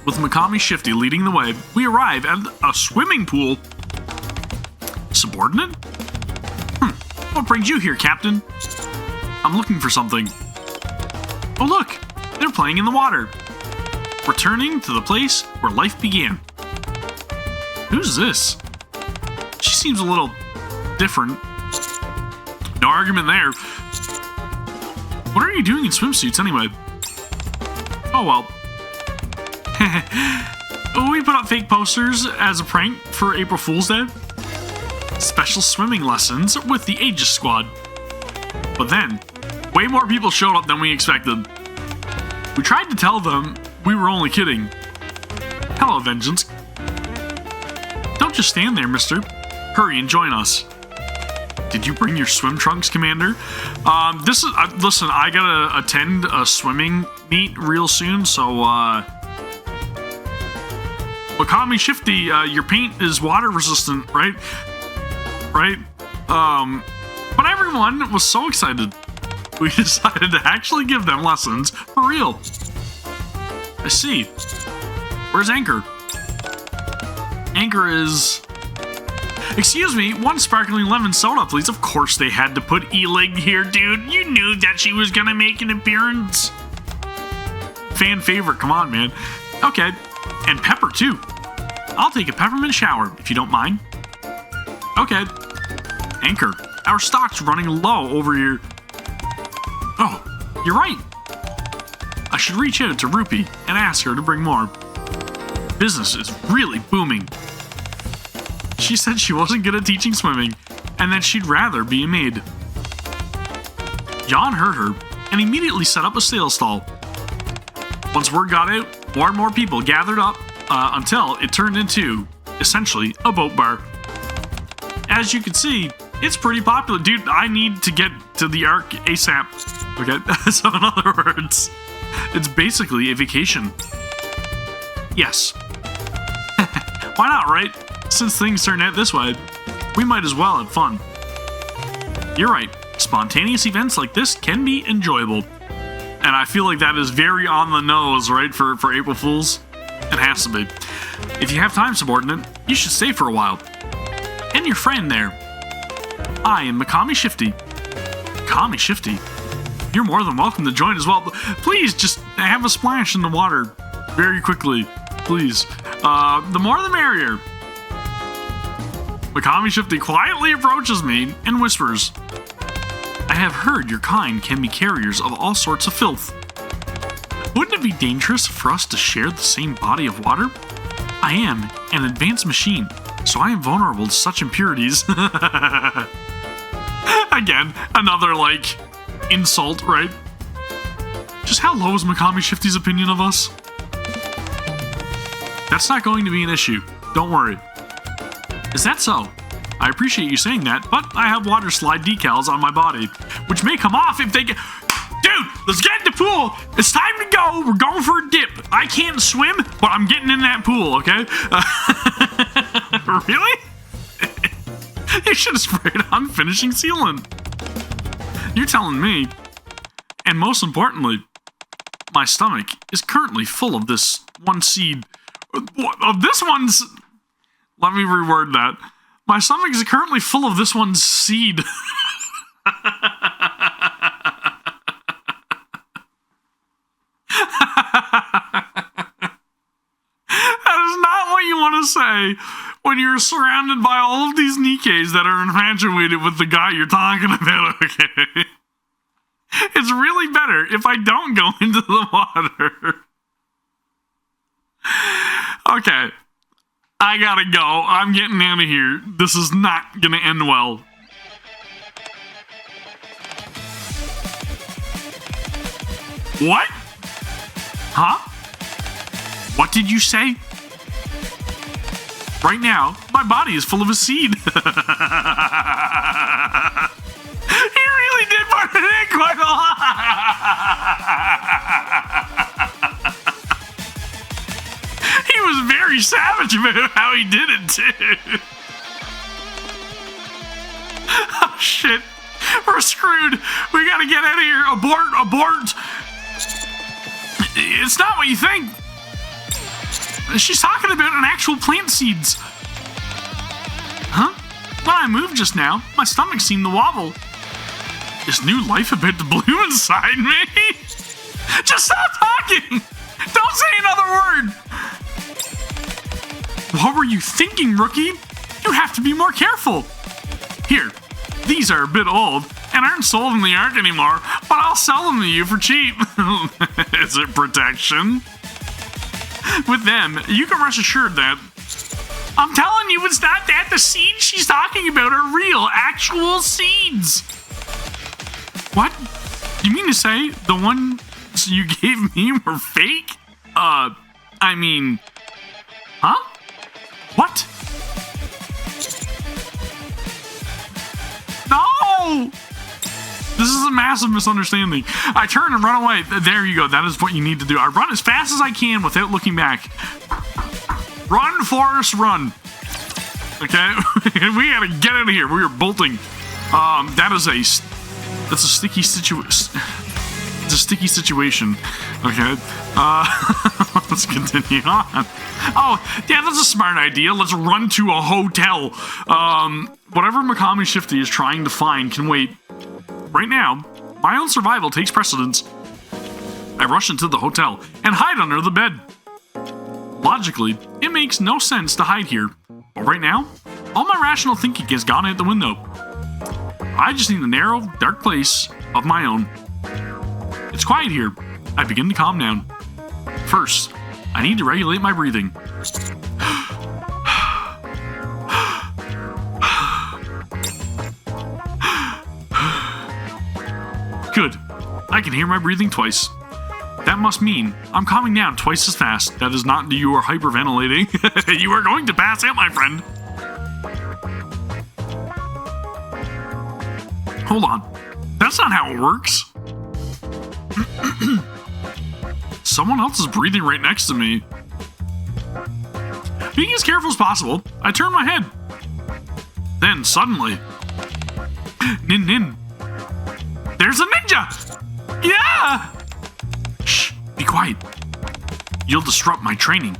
With Mekami Shifty leading the way, we arrive at a swimming pool. Subordinate? What brings you here, Captain? I'm looking for something. Oh look, they're playing in the water. Returning to the place where life began. Who's this? She seems a little different. No argument there. What are you doing in swimsuits anyway? Oh well. We put up fake posters as a prank for April Fool's Day. Special swimming lessons with the Aegis Squad. But then, way more people showed up than we expected. We tried to tell them we were only kidding. Hello, Vengeance. Don't just stand there, mister. Hurry and join us. Did you bring your swim trunks, Commander? Listen, I gotta attend a swimming meet real soon, so, Mekami Shifty, your paint is water resistant, right? Right? But everyone was so excited. We decided to actually give them lessons for real. I see. Where's Anchor? Anchor is... Excuse me, one sparkling lemon soda, please. Of course they had to put E-Leg here, dude. You knew that she was gonna make an appearance. Fan favorite, come on, man. Okay, and Pepper, too. I'll take a peppermint shower, if you don't mind. Okay. Anchor, our stock's running low over here. Oh, you're right. I should reach out to Rupee and ask her to bring more. Business is really booming. She said she wasn't good at teaching swimming, and that she'd rather be a maid. John heard her, and immediately set up a sales stall. Once word got out, more and more people gathered up until it turned into, essentially, a boat bar. As you can see, it's pretty popular. Dude, I need to get to the Ark ASAP. Okay, so in other words, it's basically a vacation. Yes. Why not, right? Since things turned out this way, we might as well have fun. You're right, spontaneous events like this can be enjoyable. And I feel like that is very on the nose, right, for April Fools? It has to be. If you have time, subordinate, you should stay for a while. And your friend there. I am Mekami Shifty. Mekami Shifty? You're more than welcome to join as well. Please, just have a splash in the water very quickly. Please. The more the merrier. Mekami Shifty quietly approaches me and whispers, I have heard your kind can be carriers of all sorts of filth. Wouldn't it be dangerous for us to share the same body of water? I am an advanced machine, so I am vulnerable to such impurities. Again, another, insult, right? Just how low is Mekami Shifty's opinion of us? That's not going to be an issue. Don't worry. Is that so? I appreciate you saying that, but I have water slide decals on my body, which may come off if they get... Dude, let's get in the pool. It's time to go. We're going for a dip. I can't swim, but I'm getting in that pool, okay? Really? You should have sprayed on finishing sealant. You're telling me. And most importantly, my stomach is currently full of this one seed. Of this one's... Let me reword that. My stomach is currently full of this one's seed. That is not what you want to say when you're surrounded by all of these NIKKEs that are infatuated with the guy you're talking about, okay? It's really better if I don't go into the water. Okay. I gotta go. I'm getting out of here. This is not gonna end well. What? Huh? What did you say? Right now, my body is full of a seed. He really did put it in quite a lot. He was very savage about how he did it, too. Oh, shit. We're screwed. We gotta get out of here. Abort, abort. It's not what you think. She's talking about an actual plant seeds. Huh? When I moved just now, my stomach seemed to wobble. Is new life about to bloom inside me? Just stop talking. Don't say another word. What were you thinking, rookie? It You have to be more careful. Here, these are a bit old and aren't sold in the Ark anymore, but I'll sell them to you for cheap. Is it protection? With them, you can rest assured that... I'm telling you, it's not that. The seeds she's talking about are real, actual seeds. What? You mean to say the ones you gave me were fake? I mean... Huh? What? No! This is a massive misunderstanding. I turn and run away. There you go. That is what you need to do. I run as fast as I can without looking back. Run, Forrest, run. Okay? We gotta get out of here. We are bolting. That's a sticky situation. It's a sticky situation. Okay. Let's continue on. Oh, yeah, that's a smart idea. Let's run to a hotel. Whatever Mekami Shifty is trying to find can wait. Right now, my own survival takes precedence. I rush into the hotel and hide under the bed. Logically, it makes no sense to hide here. But right now, all my rational thinking has gone out the window. I just need a narrow, dark place of my own. It's quiet here. I begin to calm down. First, I need to regulate my breathing. Good. I can hear my breathing twice. That must mean I'm calming down twice as fast. That is not you are hyperventilating. You are going to pass out, my friend. Hold on. That's not how it works. Someone else is breathing right next to me. Being as careful as possible, I turn my head. Then, suddenly... Nin. There's a ninja! Yeah! Shh, be quiet. You'll disrupt my training.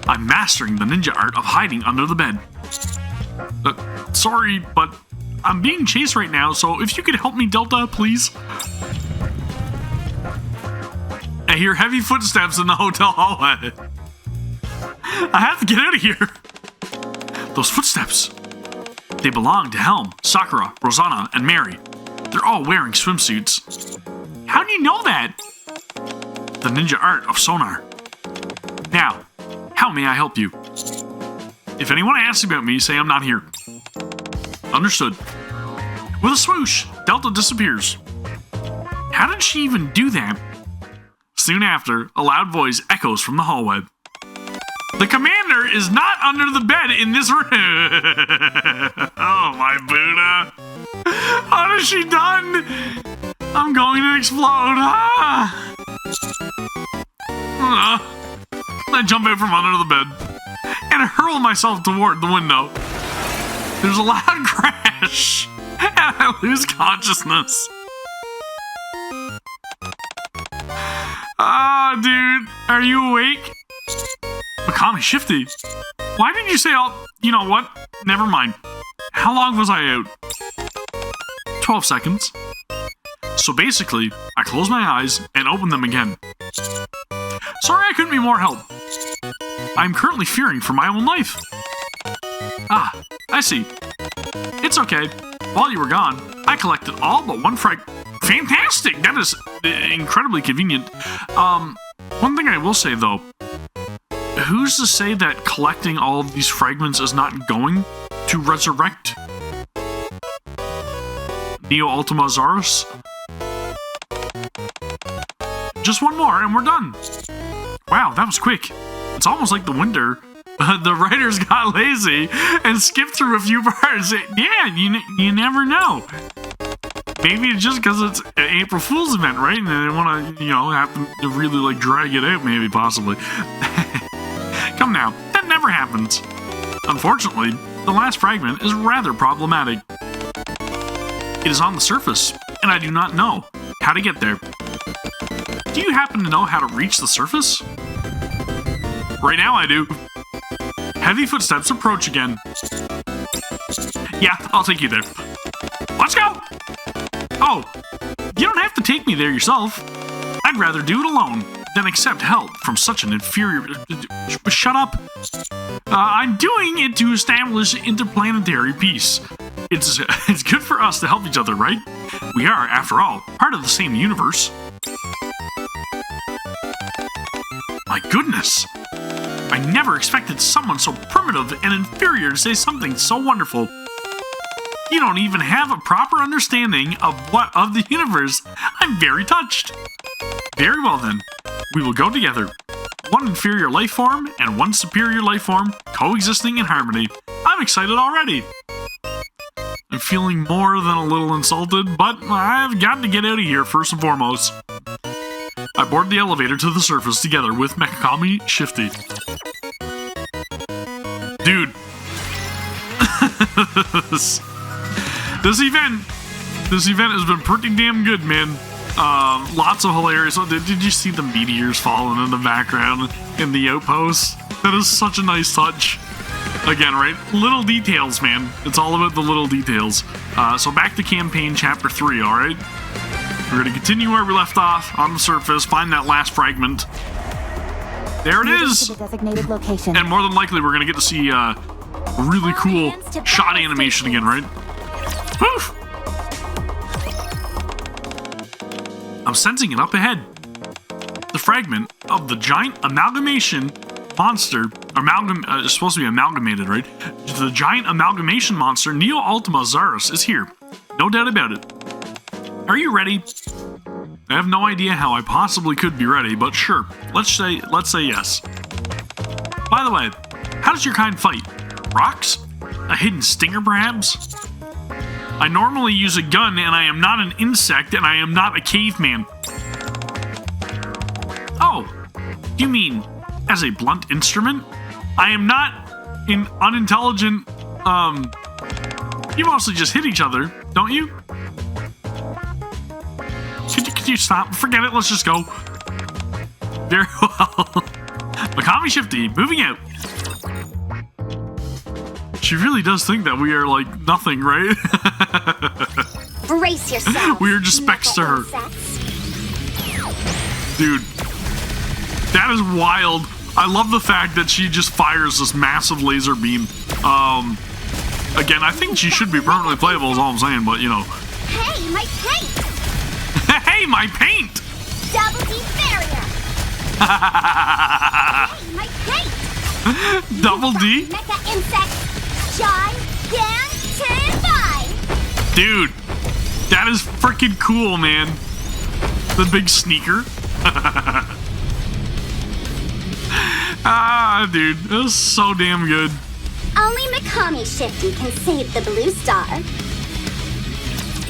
I'm mastering the ninja art of hiding under the bed. Sorry, but I'm being chased right now, so if you could help me, Delta, please. I hear heavy footsteps in the hotel hallway. I have to get out of here. Those footsteps. They belong to Helm, Sakura, Rosanna, and Mary. They're all wearing swimsuits. How do you know that? The ninja art of sonar. Now, how may I help you? If anyone asks about me, say I'm not here. Understood. With a swoosh, Delta disappears. How did she even do that? Soon after, a loud voice echoes from the hallway. The commander is not under the bed in this room. Oh my Buddha. What has she done? I'm going to explode. I jump out from under the bed and hurl myself toward the window. There's a loud crash and I lose consciousness. Dude, are you awake? Mekami Shifty? Why did you say you know what? Never mind. How long was I out? 12 seconds. So basically, I close my eyes and open them again. Sorry I couldn't be more help. I'm currently fearing for my own life. Ah, I see. It's okay. While you were gone, I collected all but one frag. Fantastic! That is incredibly convenient. One thing I will say though, who's to say that collecting all of these fragments is not going to resurrect Neo Ultima Zaurus? Just one more and we're done. Wow, that was quick. It's almost like the winter. The writers got lazy and skipped through a few parts. Yeah, you never know. Maybe it's just because it's an April Fool's event, right? And they want to, have to really, drag it out, maybe, possibly. Come now, that never happens. Unfortunately, the last fragment is rather problematic. It is on the surface, and I do not know how to get there. Do you happen to know how to reach the surface? Right now I do. Heavy footsteps approach again. Yeah, I'll take you there. Let's go! Oh, you don't have to take me there yourself. I'd rather do it alone. than accept help from such an inferior... Shut up! I'm doing it to establish interplanetary peace. It's good for us to help each other, right? We are, after all, part of the same universe. My goodness! I never expected someone so primitive and inferior to say something so wonderful. You don't even have a proper understanding of the universe. I'm very touched. Very well then. We will go together. One inferior life form and one superior life form coexisting in harmony. I'm excited already. I'm feeling more than a little insulted, but I've got to get out of here first and foremost. I board the elevator to the surface together with Mekami Shifty. Dude. This event has been pretty damn good, man. Lots of hilarious. Did you see the meteors falling in the background in the outpost? That is such a nice touch. Again, right? Little details, man. It's all about the little details. So back to campaign chapter 3, alright? We're going to continue where we left off on the surface, find that last fragment. There it is! Designated location. And more than likely, we're going to get to see a really cool shot animation again, right? Woof! I'm sensing it up ahead. The fragment of the giant amalgamation monster, it's supposed to be amalgamated, right? The giant amalgamation monster, Neo Ultima Zarus, is here. No doubt about it. Are you ready? I have no idea how I possibly could be ready, but sure. Let's say yes. By the way, how does your kind fight? Rocks? A hidden stinger, perhaps? I normally use a gun, and I am not an insect, and I am not a caveman. Oh, you mean as a blunt instrument? I am not an unintelligent, you mostly just hit each other, don't you? Could you stop? Forget it, let's just go. Very well. Mekami Shifty, moving out. She really does think that we are like nothing, right? Brace yourself. We are just specks to her. Dude, that is wild. I love the fact that she just fires this massive laser beam. Again, I think she should be permanently playable is all I'm saying, but you know. Hey, my paint! Hey, my paint! Double D barrier! Hey, my paint! Double D? Mecha insect gigantify! Dude, that is freaking cool, man. The big sneaker. Dude, that was so damn good. Only Mekami Shifty can save the blue star.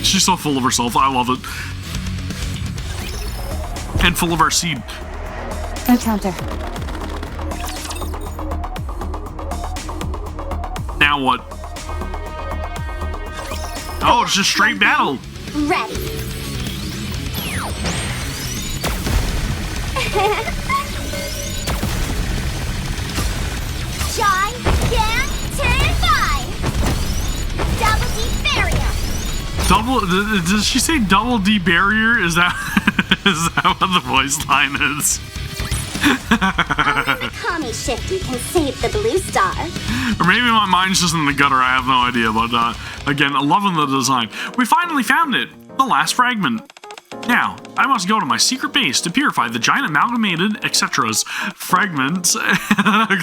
She's so full of herself. I love it. And full of our seed. Encounter. Now what? Oh, it's just straight battle. Ready. Gigantify! Double D barrier! Does she say double D barrier? Is that what the voice line is? Only Mekami Shifty can save the blue star. Or maybe my mind's just in the gutter, I have no idea, but again, loving the design. We finally found it! The last fragment. Now, I must go to my secret base to purify the giant amalgamated, etc.'s fragments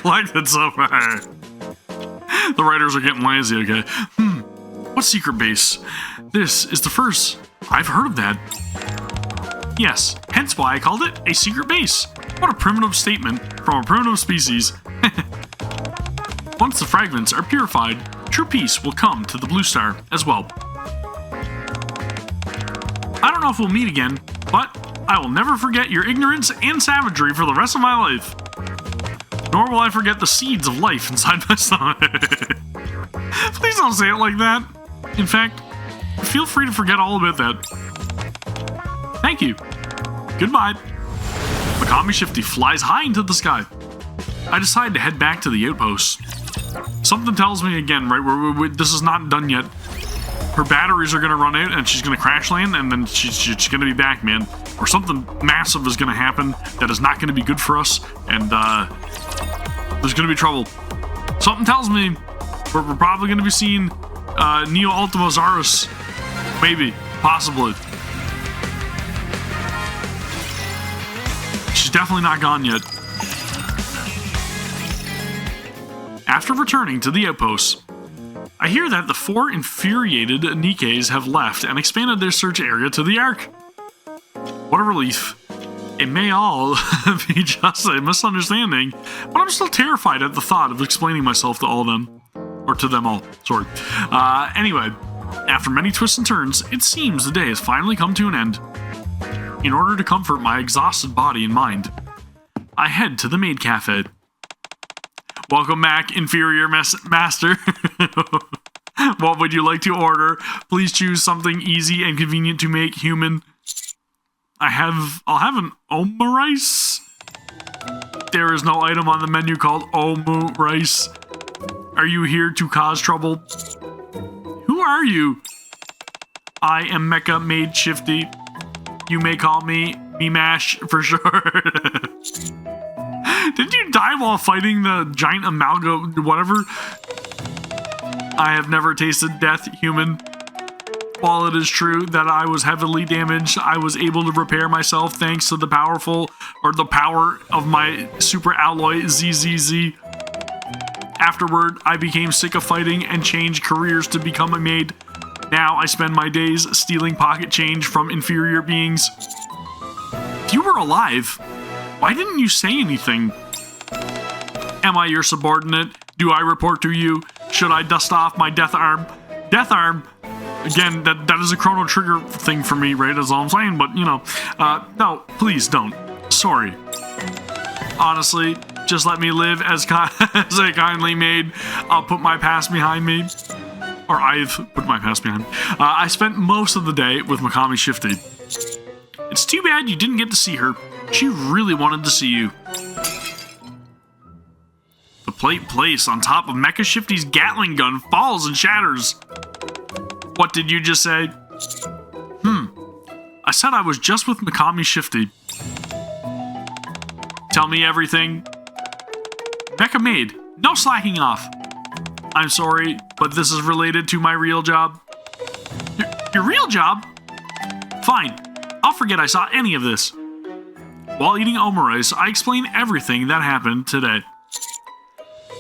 collected so far. The writers are getting lazy, okay? What secret base? This is the first I've heard of that. Yes, hence why I called it a secret base. What a primitive statement from a primitive species. Once the fragments are purified, true peace will come to the blue star as well. I don't know if we'll meet again, but I will never forget your ignorance and savagery for the rest of my life. Nor will I forget the seeds of life inside my stomach. Please don't say it like that. In fact, feel free to forget all about that. Thank you. Goodbye. Mekami Shifty flies high into the sky. I decide to head back to the outpost. Something tells me again, right, this is not done yet. Her batteries are going to run out and she's going to crash land and then she's going to be back, man. or something massive is going to happen that is not going to be good for us, and there's going to be trouble. Something tells me we're probably going to be seeing Neo Ultima Zaurus. Maybe. Possibly. She's definitely not gone yet. After returning to the outposts, I hear that the 4 infuriated NIKKEs have left and expanded their search area to the Ark. What a relief. It may all be just a misunderstanding, but I'm still terrified at the thought of explaining myself to all of them. Or to them all, sorry. Anyway, after many twists and turns, it seems the day has finally come to an end. In order to comfort my exhausted body and mind, I head to the maid cafe. Welcome back, inferior master. What would you like to order? Please choose something easy and convenient to make, human. I'll have an omu rice. There is no item on the menu called omu rice. Are you here to cause trouble? Who are you? I am Mecca Shifty. You may call me Mash for short. Did you die while fighting the giant amalgam whatever? I have never tasted death, human. While it is true that I was heavily damaged, I was able to repair myself thanks to the power of my super alloy ZZZ. Afterward, I became sick of fighting and changed careers to become a maid. Now I spend my days stealing pocket change from inferior beings. If you were alive, why didn't you say anything? Am I your subordinate? Do I report to you? Should I dust off my death arm? Death arm? Again, that is a Chrono Trigger thing for me, right? That's all I'm saying, but, you know. No, please don't. Sorry. Honestly, just let me live as a kindly maid. I'll put my past behind me. Or I've put my past behind me. I spent most of the day with Mekami Shifty. It's too bad you didn't get to see her. She really wanted to see you. The plate placed on top of Mecca Shifty's Gatling gun falls and shatters. What did you just say? I said I was just with Mekami Shifty. Tell me everything. Mecca maid, no slacking off. I'm sorry, but this is related to my real job. Your real job? Fine, I'll forget I saw any of this. While eating omurice, I explained everything that happened today.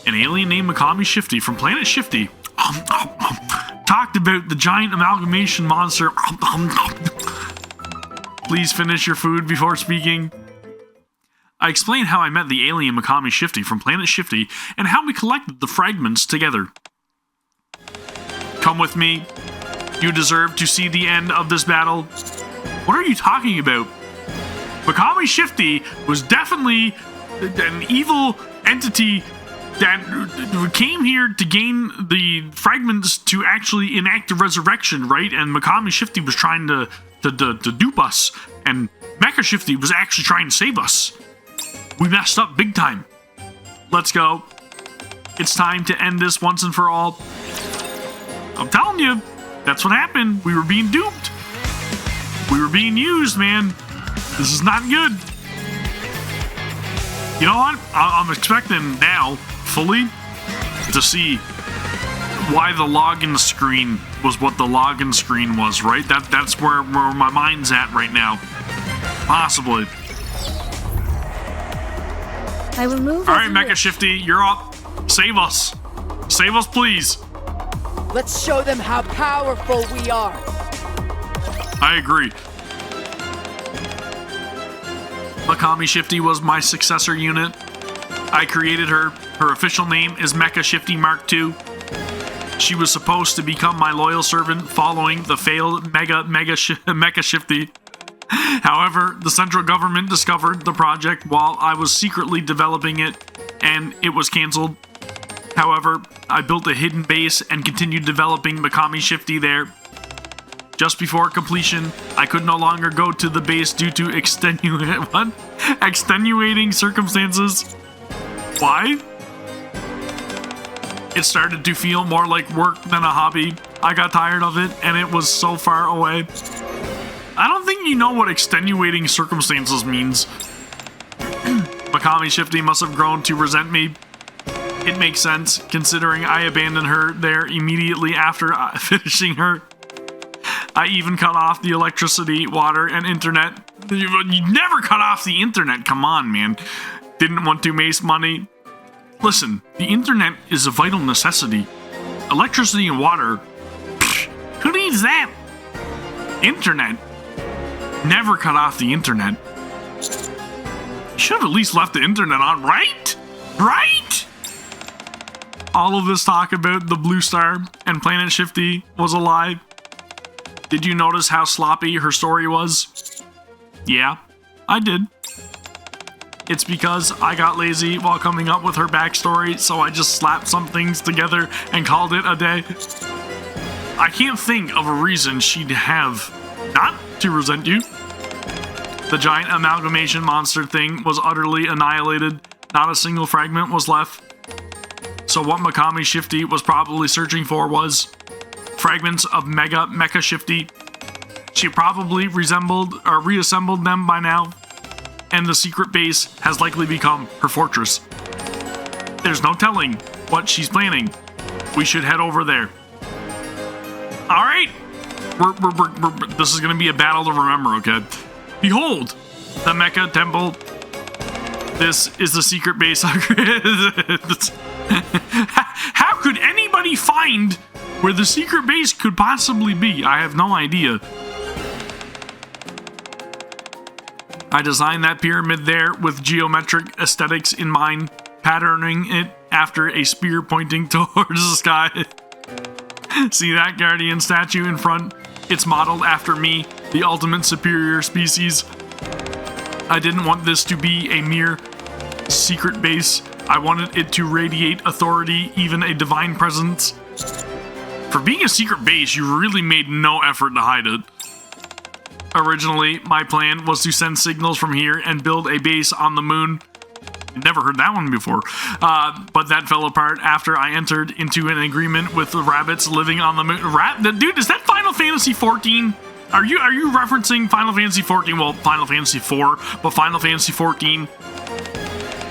An alien named Mekami Shifty from planet Shifty talked about the giant amalgamation monster. Please finish your food before speaking. I explained how I met the alien Mekami Shifty from planet Shifty and how we collected the fragments together. Come with me. You deserve to see the end of this battle. What are you talking about? Mekami Shifty was definitely an evil entity that came here to gain the fragments to actually enact a resurrection, right? And Mekami Shifty was trying to dupe us, and Mecca Shifty was actually trying to save us. We messed up big time. Let's go. It's time to end this once and for all. I'm telling you, that's what happened. We were being duped. We were being used, man. This is not good. You know what? I'm expecting now, fully, to see why the login screen was what the login screen was, right? That's where my mind's at right now. Possibly. I will move. All right, Mecca Shifty, you're up. Save us. Save us, please. Let's show them how powerful we are. I agree. Mekami Shifty was my successor unit. I created her. Her official name is Mecca Shifty Mark II. She was supposed to become my loyal servant following the failed Mecca Shifty. However, the central government discovered the project while I was secretly developing it, and it was cancelled. However, I built a hidden base and continued developing Mekami Shifty there. Just before completion, I could no longer go to the base due to extenuating circumstances. Why? It started to feel more like work than a hobby. I got tired of it, and it was so far away. I don't think think you know what extenuating circumstances means. Mekami Shifty must have grown to resent me. It makes sense, considering I abandoned her there immediately after finishing her. I even cut off the electricity, water, and internet. You never cut off the internet, come on, man. Didn't want to waste money. Listen, the internet is a vital necessity. Electricity and water, who needs that? Internet. Never cut off the internet. You should have at least left the internet on, right? Right? All of this talk about the blue star and Planet Shifty was a lie. Did you notice how sloppy her story was? Yeah, I did. It's because I got lazy while coming up with her backstory, so I just slapped some things together and called it a day. I can't think of a reason she'd have not to resent you. The giant amalgamation monster thing was utterly annihilated. Not a single fragment was left. So what Mekami Shifty was probably searching for was fragments of Mecca Shifty. She probably reassembled them by now, and the secret base has likely become her fortress. There's no telling what she's planning. We should head over there. All right, this is gonna be a battle to remember. Okay, behold, the Mecca Temple. This is the secret base. How could anybody find where the secret base could possibly be? I have no idea. I designed that pyramid there with geometric aesthetics in mind, patterning it after a spear pointing towards the sky. See that guardian statue in front? It's modeled after me, the ultimate superior species. I didn't want this to be a mere secret base. I wanted it to radiate authority, even a divine presence. For being a secret base, you really made no effort to hide it. Originally, my plan was to send signals from here and build a base on the moon. Never heard that one before. But that fell apart after I entered into an agreement with the rabbits living on the moon. Dude, is that Final Fantasy 14? Are you referencing Final Fantasy 14? Well, Final Fantasy 4, but Final Fantasy 14.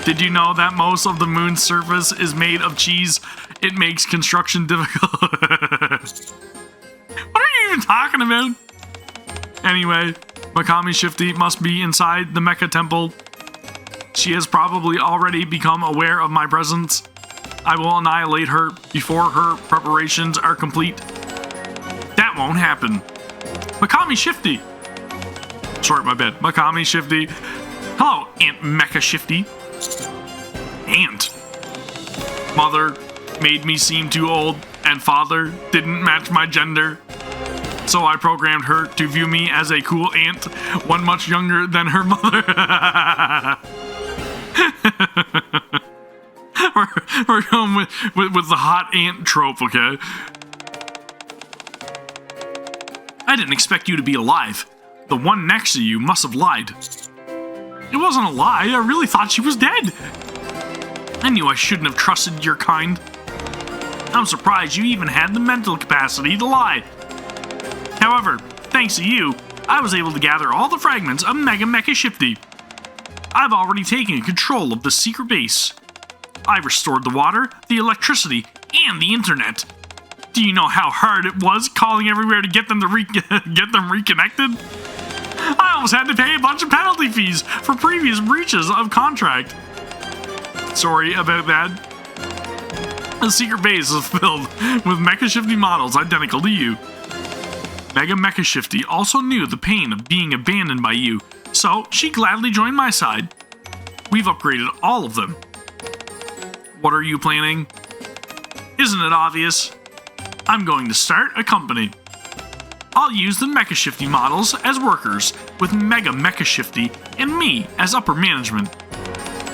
Did you know that most of the moon's surface is made of cheese? It makes construction difficult. What are you even talking about? Anyway, Mekami Shifty must be inside the Mecca Temple. She has probably already become aware of my presence. I will annihilate her before her preparations are complete. That won't happen. Mekami Shifty. Sorry, my bad. Mekami Shifty. Hello, Aunt Mecca Shifty. Aunt. Mother made me seem too old, and father didn't match my gender. So I programmed her to view me as a cool aunt, one much younger than her mother. we're going with the hot aunt trope, okay? I didn't expect you to be alive. The one next to you must have lied. It wasn't a lie. I really thought she was dead. I knew I shouldn't have trusted your kind. I'm surprised you even had the mental capacity to lie. However, thanks to you, I was able to gather all the fragments of Mecca Shifty. I've already taken control of the secret base. I restored the water, the electricity, and the internet. Do you know how hard it was calling everywhere to get them reconnected? I almost had to pay a bunch of penalty fees for previous breaches of contract. Sorry about that. The secret base is filled with Mecca Shifty models identical to you. Mecca Shifty also knew the pain of being abandoned by you, so she gladly joined my side. We've upgraded all of them. What are you planning? Isn't it obvious? I'm going to start a company. I'll use the Mecca Shifty models as workers, with Mecca Shifty and me as upper management.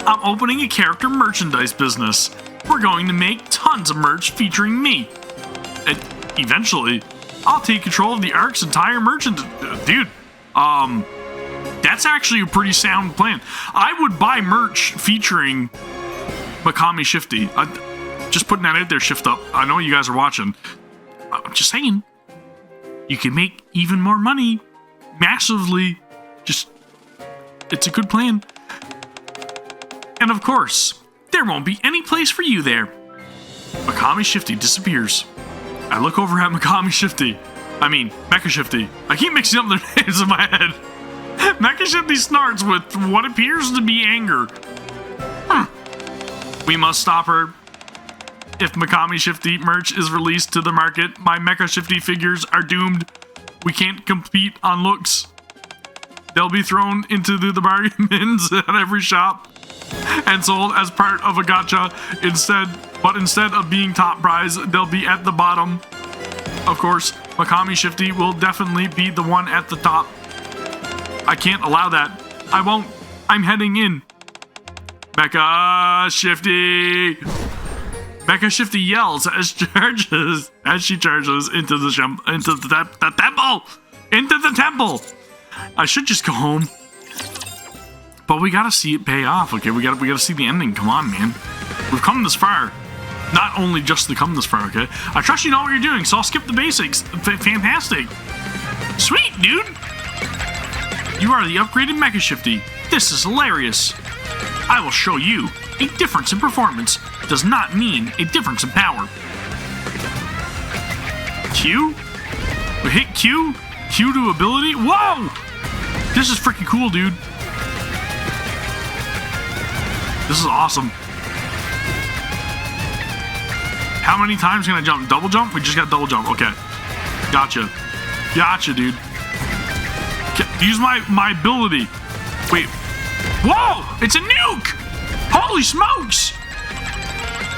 I'm opening a character merchandise business. We're going to make tons of merch featuring me. Eventually, I'll take control of the Ark's entire merchandise. Dude, that's actually a pretty sound plan. I would buy merch featuring Mekami Shifty. Just putting that out there, Shift Up. I know you guys are watching. I'm just saying. You can make even more money massively. Just, it's a good plan. And of course, there won't be any place for you there. Mekami Shifty disappears. I look over at Mekami Shifty. I mean, Mecca Shifty. I keep mixing up their names in my head. Mecca Shifty snorts with what appears to be anger. We must stop her. If Mekami Shifty merch is released to the market, my Mecca Shifty figures are doomed. We can't compete on looks. They'll be thrown into the bargain bins at every shop and sold as part of a gacha instead. But instead of being top prize, they'll be at the bottom. Of course, Mekami Shifty will definitely be the one at the top. I can't allow that. I won't. I'm heading in. Mecca Shifty. Mecca Shifty yells as she charges into the temple. Into the temple. I should just go home. But we gotta see it pay off, okay? We gotta see the ending. Come on, man. We've come this far. Not only just to come this far, okay? I trust you know what you're doing, so I'll skip the basics. Fantastic. Sweet, dude. You are the upgraded Mecca Shifty. This is hilarious. I will show you. A difference in performance does not mean a difference in power. Q? We hit Q? Q to ability? Whoa! This is freaking cool, dude. This is awesome. How many times can I jump? Double jump? We just got double jump. Okay. Gotcha. Gotcha, dude. Use my ability. Wait. Whoa! It's a nuke! Holy smokes!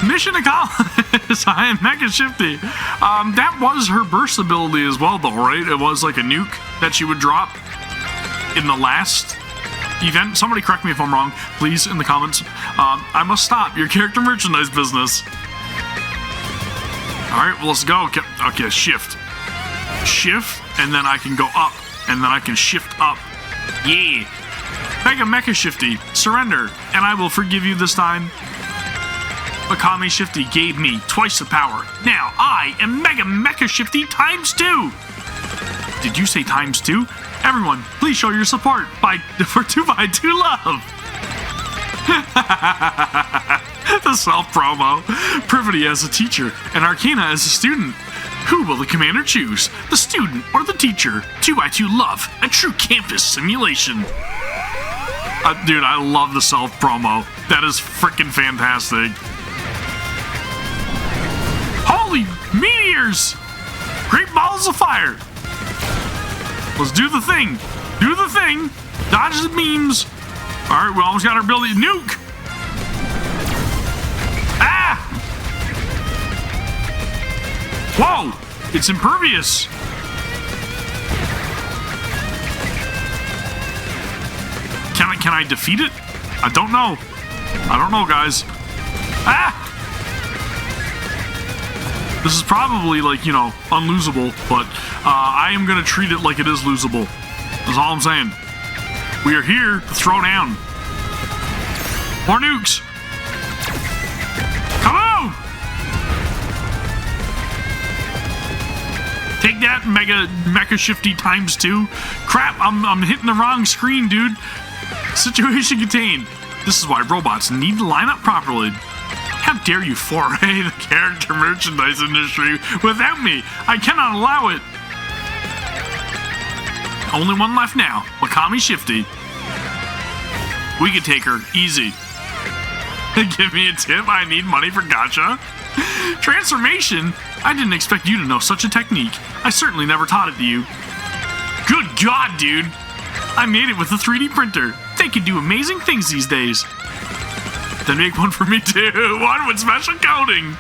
Mission accomplished. I am Mecca Shifty. That was her burst ability as well, though, right? It was like a nuke that she would drop in the last event. Somebody correct me if I'm wrong, please, in the comments. I must stop your character merchandise business. Alright, well, let's go. Okay, shift. Shift, and then I can go up. And then I can shift up. Yeah. Mecca Shifty, surrender, and I will forgive you this time. Mekami Shifty gave me twice the power. Now I am Mecca Shifty times 2. Did you say times 2? Everyone, please show your support for 2x2 love. The self-promo. Privity as a teacher and Arcana as a student. Who will the commander choose? The student or the teacher? 2x2 love, a true campus simulation. Dude, I love the self-promo. That is freaking fantastic. Holy meteors! Great balls of fire. Let's do the thing. Do the thing. Dodge the beams. Alright, we almost got our ability to nuke. Ah! Whoa! It's impervious. Can I defeat it? I don't know. I don't know, guys. Ah! This is probably, like, you know, unlosable, but I am going to treat it like it is losable. That's all I'm saying. We are here to throw down. More nukes. Come on! Take that, Mecca Shifty times 2. Crap, I'm hitting the wrong screen, dude. Situation contained. This is why robots need to line up properly. How dare you foray the character merchandise industry without me? I cannot allow it. Only one left now. Mekami Shifty. We could take her. Easy. Give me a tip. I need money for gacha. Transformation? I didn't expect you to know such a technique. I certainly never taught it to you. Good God, dude. I made it with a 3D printer. They can do amazing things these days. Then make one for me too. One with special coating.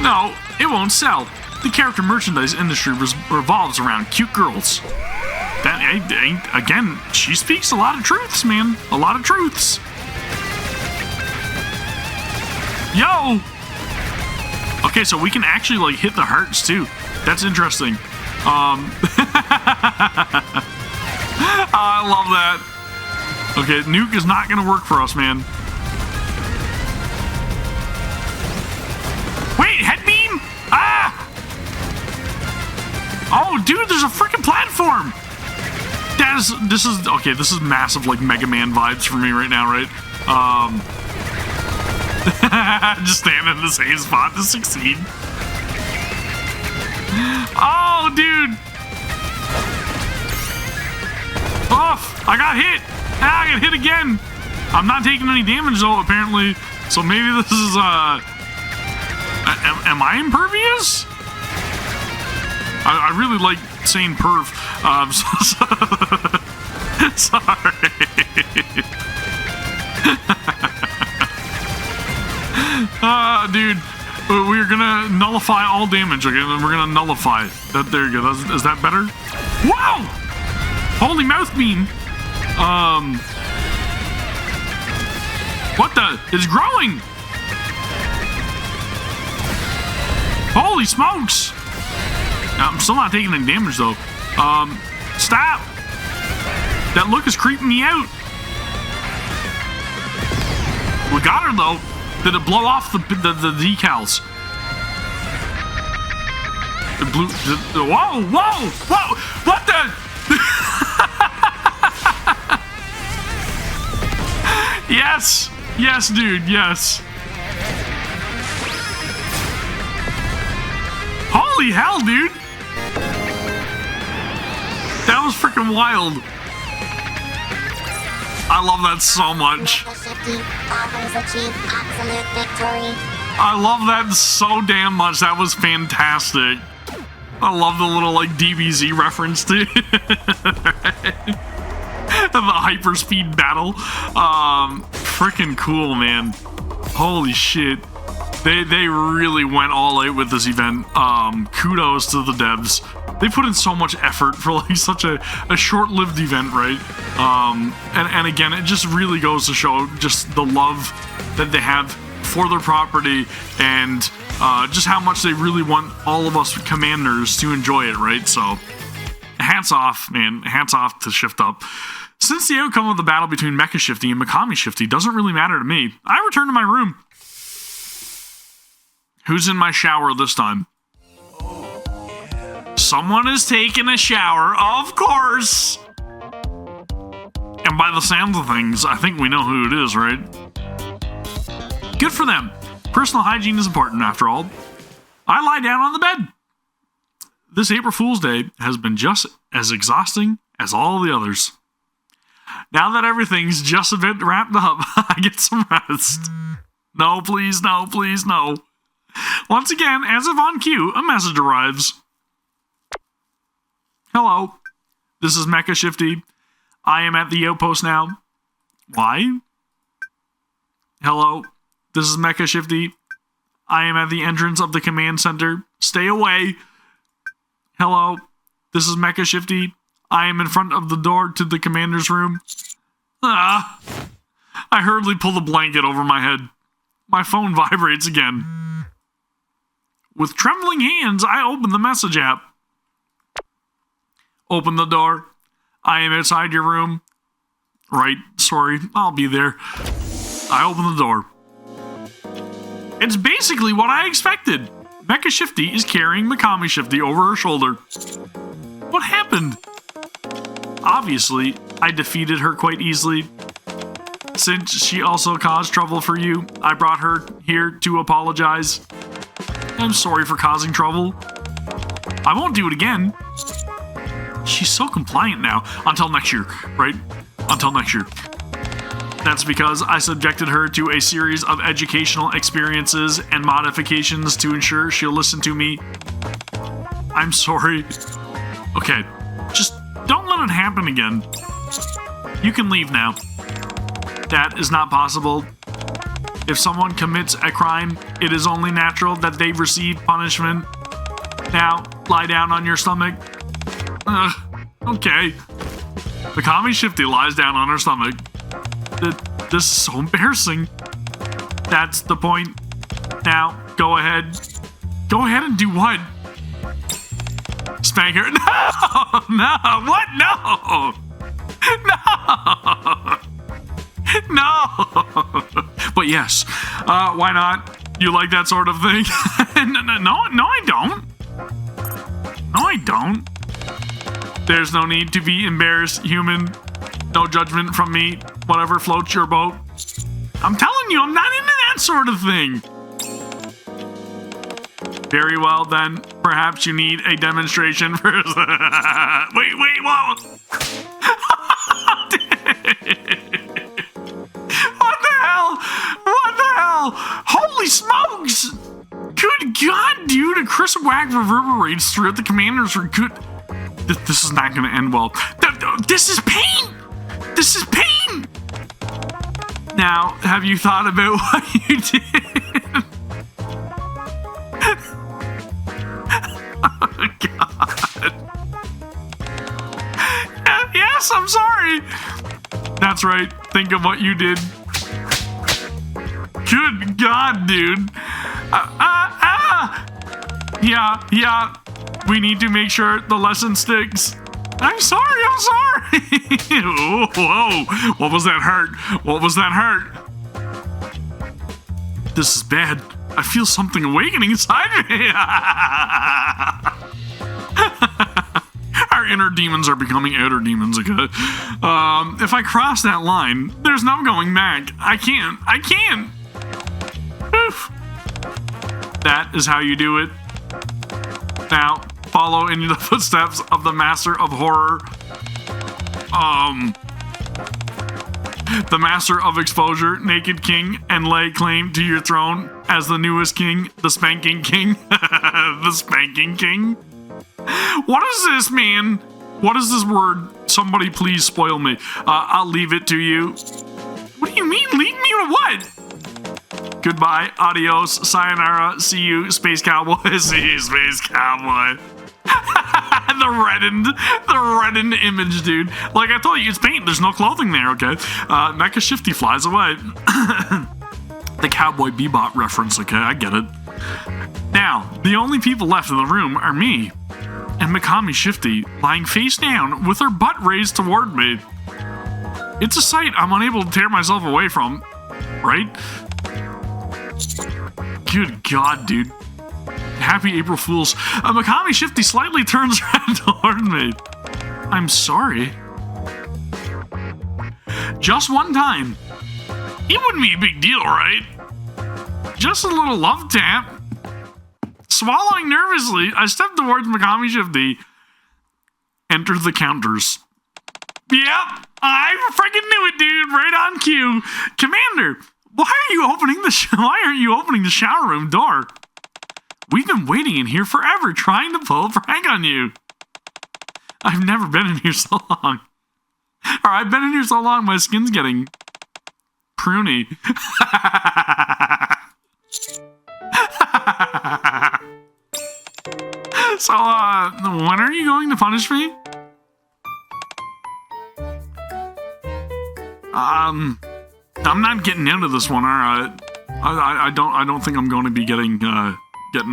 No, it won't sell. The character merchandise industry revolves around cute girls. That ain't, again, she speaks a lot of truths, man. A lot of truths. Yo! Okay, so we can actually, like, hit the hearts too. That's interesting. I love that. Okay, nuke is not gonna work for us, man. Wait, head beam? Ah! Oh, dude, there's a freaking platform. this is okay. This is massive, like Mega Man vibes for me right now, right? Just stand in the same spot to succeed. Oh, dude! Off! I got hit! Ah, I got hit again! I'm not taking any damage though, apparently. So maybe this is am I impervious? I really like saying perv. Sorry. Dude, we're gonna nullify all damage, okay? And we're gonna nullify that. There you go. Is that better? Wow! Holy mouth beam! What the? It's growing! Holy smokes! I'm still not taking any damage though. Stop! That look is creeping me out. We got her though. Did it blow off the decals? It blew. Whoa! Whoa! Whoa! What the? Yes! Yes, dude, yes. Holy hell, dude! That was freaking wild. I love that so much. I love that so damn much. That was fantastic. I love the little, like, DBZ reference to the hyperspeed battle. Freaking cool, man. Holy shit. They really went all out with this event. Kudos to the devs. They put in so much effort for like such a short-lived event, right? And again, it just really goes to show just the love that they have for their property and just how much they really want all of us commanders to enjoy it, right? So hats off, man. Hats off to Shift Up. Since the outcome of the battle between Mecca Shifty and Mekami Shifty doesn't really matter to me, I return to my room. Who's in my shower this time? Someone is taking a shower, of course! And by the sounds of things, I think we know who it is, right? Good for them. Personal hygiene is important, after all. I lie down on the bed. This April Fool's Day has been just as exhausting as all the others. Now that everything's just a bit wrapped up, I get some rest. No, please, no, please, no. Once again, as if on cue, a message arrives. Hello, this is Mecca Shifty. I am at the outpost now. Why? Hello, this is Mecca Shifty. I am at the entrance of the command center. Stay away. Hello, this is Mecca Shifty. I am in front of the door to the commander's room. I hurriedly pull the blanket over my head. My phone vibrates again. With trembling hands, I open the message app. Open the door. I am outside your room. Right, sorry, I'll be there. I open the door. It's basically what I expected. Mecca Shifty is carrying Mekami Shifty over her shoulder. What happened? Obviously, I defeated her quite easily. Since she also caused trouble for you, I brought her here to apologize. I'm sorry for causing trouble. I won't do it again. She's so compliant now. Until next year, right? Until next year. That's because I subjected her to a series of educational experiences and modifications to ensure she'll listen to me. I'm sorry. Okay, just don't let it happen again. You can leave now. That is not possible. If someone commits a crime, it is only natural that they receive punishment. Now, lie down on your stomach. Okay. Mekami Shifty lies down on her stomach. This is so embarrassing. That's the point. Now, go ahead. Go ahead and do what? Spank her. No! No! What? No! No! No! But yes, why not? You like that sort of thing? No, I don't. No, I don't. There's no need to be embarrassed, human. No judgment from me. Whatever floats your boat. I'm telling you, I'm not into that sort of thing. Very well, then. Perhaps you need a demonstration first. Wait, whoa. What the hell? Holy smokes! Good God, dude. A crisp whack reverberates throughout the commanders for good. This is not going to end well. This is pain! This is pain! Now, have you thought about what you did? Oh, God. Yes, I'm sorry. That's right. Think of what you did. Good God, dude. Yeah. We need to make sure the lesson sticks. I'm sorry. Whoa. What was that hurt? This is bad. I feel something awakening inside me. Our inner demons are becoming outer demons, okay? If I cross that line, there's no going back. I can't. Oof. That is how you do it. Now, follow in the footsteps of the master of horror. The master of exposure, naked king, and lay claim to your throne as the newest king, the spanking king. The spanking king. What is this, man? What is this word? Somebody please spoil me. I'll leave it to you. What do you mean, leave me to what? Goodbye, adios, sayonara, see you, space cowboy. See you, space cowboy. the reddened image, dude. Like I told you, it's paint. There's no clothing there, okay? Mecca Shifty flies away. The Cowboy Bebop reference, okay? I get it. Now, the only people left in the room are me and Mekami Shifty, lying face down with her butt raised toward me. It's a sight I'm unable to tear myself away from, right? Good God, dude. Happy April Fools. Mekami Shifty slightly turns around toward me. I'm sorry. Just one time. It wouldn't be a big deal, right? Just a little love tap. Swallowing nervously, I step towards Mekami Shifty. Enter the counters. Yep, I freaking knew it, dude. Right on cue. Commander, why aren't you opening the shower room door? We've been waiting in here forever, trying to pull a prank on you. I've never been in here so long. Or I've been in here so long, my skin's getting pruny. So, when are you going to punish me? I'm not getting into this one, alright? I don't think I'm going to be getting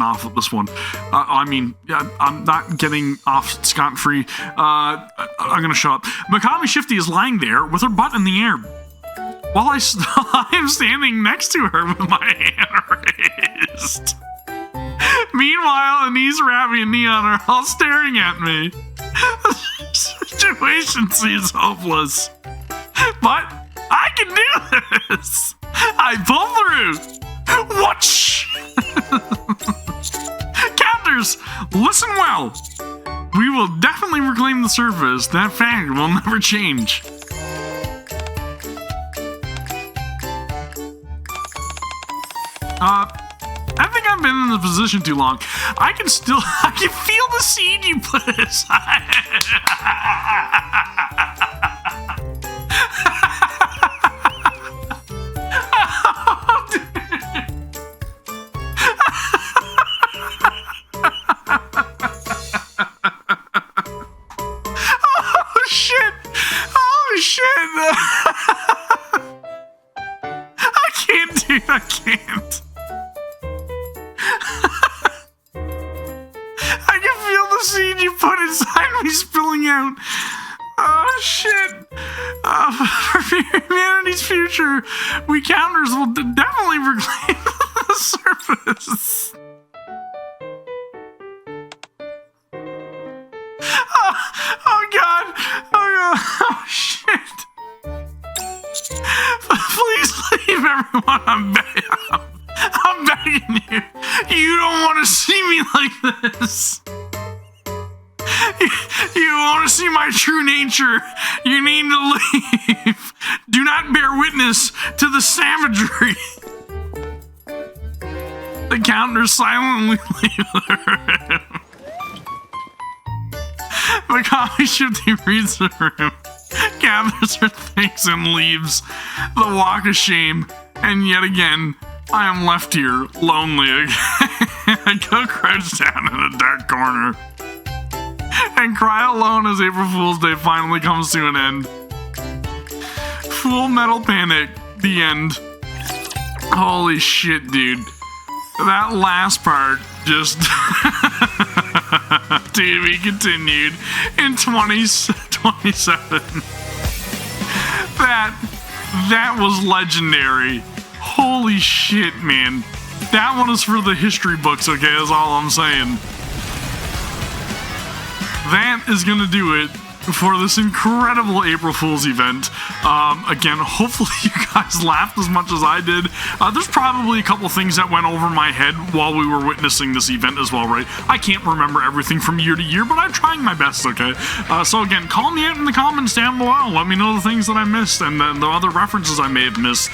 off of this one. I'm not getting off scot-free. I'm gonna shut up. Mekami Shifty is lying there with her butt in the air, while I am standing next to her with my hand raised. Meanwhile, Anise, Ravi, and Neon are all staring at me. The situation seems hopeless, but I can do this. I pull through. Whoosh! Captors, listen well. We will definitely reclaim the surface. That fact will never change. I think I've been in the position too long. I can feel the seed you put aside. I can't. I can feel the seed you put inside me spilling out. Oh, shit. For humanity's future, we counters will definitely reclaim the surface. Oh, everyone, I'm begging you. You don't want to see me like this. You want to see my true nature. You need to leave. Do not bear witness to the savagery. The counters silently leave the room. Mekami Shifty reads the room, gathers her things and leaves. The walk of shame, and yet again, I am left here, lonely again. I go crouch down in a dark corner and cry alone as April Fool's Day finally comes to an end. Full Metal Panic, the end. Holy shit, dude. That last part just to be continued in 2027. That was legendary. Holy shit, man. That one is for the history books, okay? That's all I'm saying. That is gonna do it for this incredible April Fool's event. Again, hopefully you guys laughed as much as I did. There's probably a couple things that went over my head while we were witnessing this event as well, right? I can't remember everything from year to year, but I'm trying my best, okay? So again, call me out in the comments down below. Let me know the things that I missed and the other references I may have missed.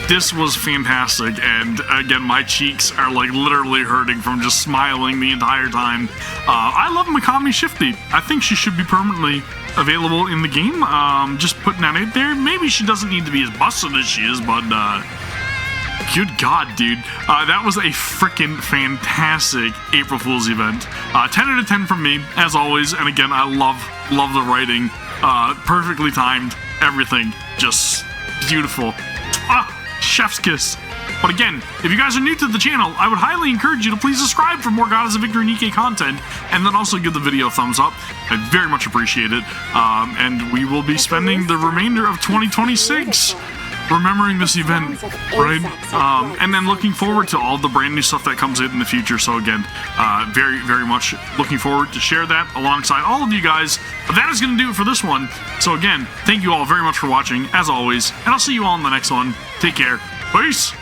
This was fantastic, and again, my cheeks are like literally hurting from just smiling the entire time. I love Mekami Shifty. I think she should be permanently available in the game. Just putting that out there. Maybe she doesn't need to be as busted as she is, but good God, dude. That was a freaking fantastic April Fool's event. 10 out of 10 from me, as always, and again, I love the writing. Perfectly timed, everything. Just beautiful. Chef's kiss. But again, if you guys are new to the channel, I would highly encourage you to please subscribe for more Goddess of Victory NIKKE content, and then also give the video a thumbs up. I very much appreciate it. And we will be spending the remainder of 2026 remembering this event, right? And then looking forward to all the brand new stuff that comes in the future. So again, very, very much looking forward to share that alongside all of you guys. But that is going to do it for this one. So again, thank you all very much for watching, as always, and I'll see you all in the next one. Take care. Peace!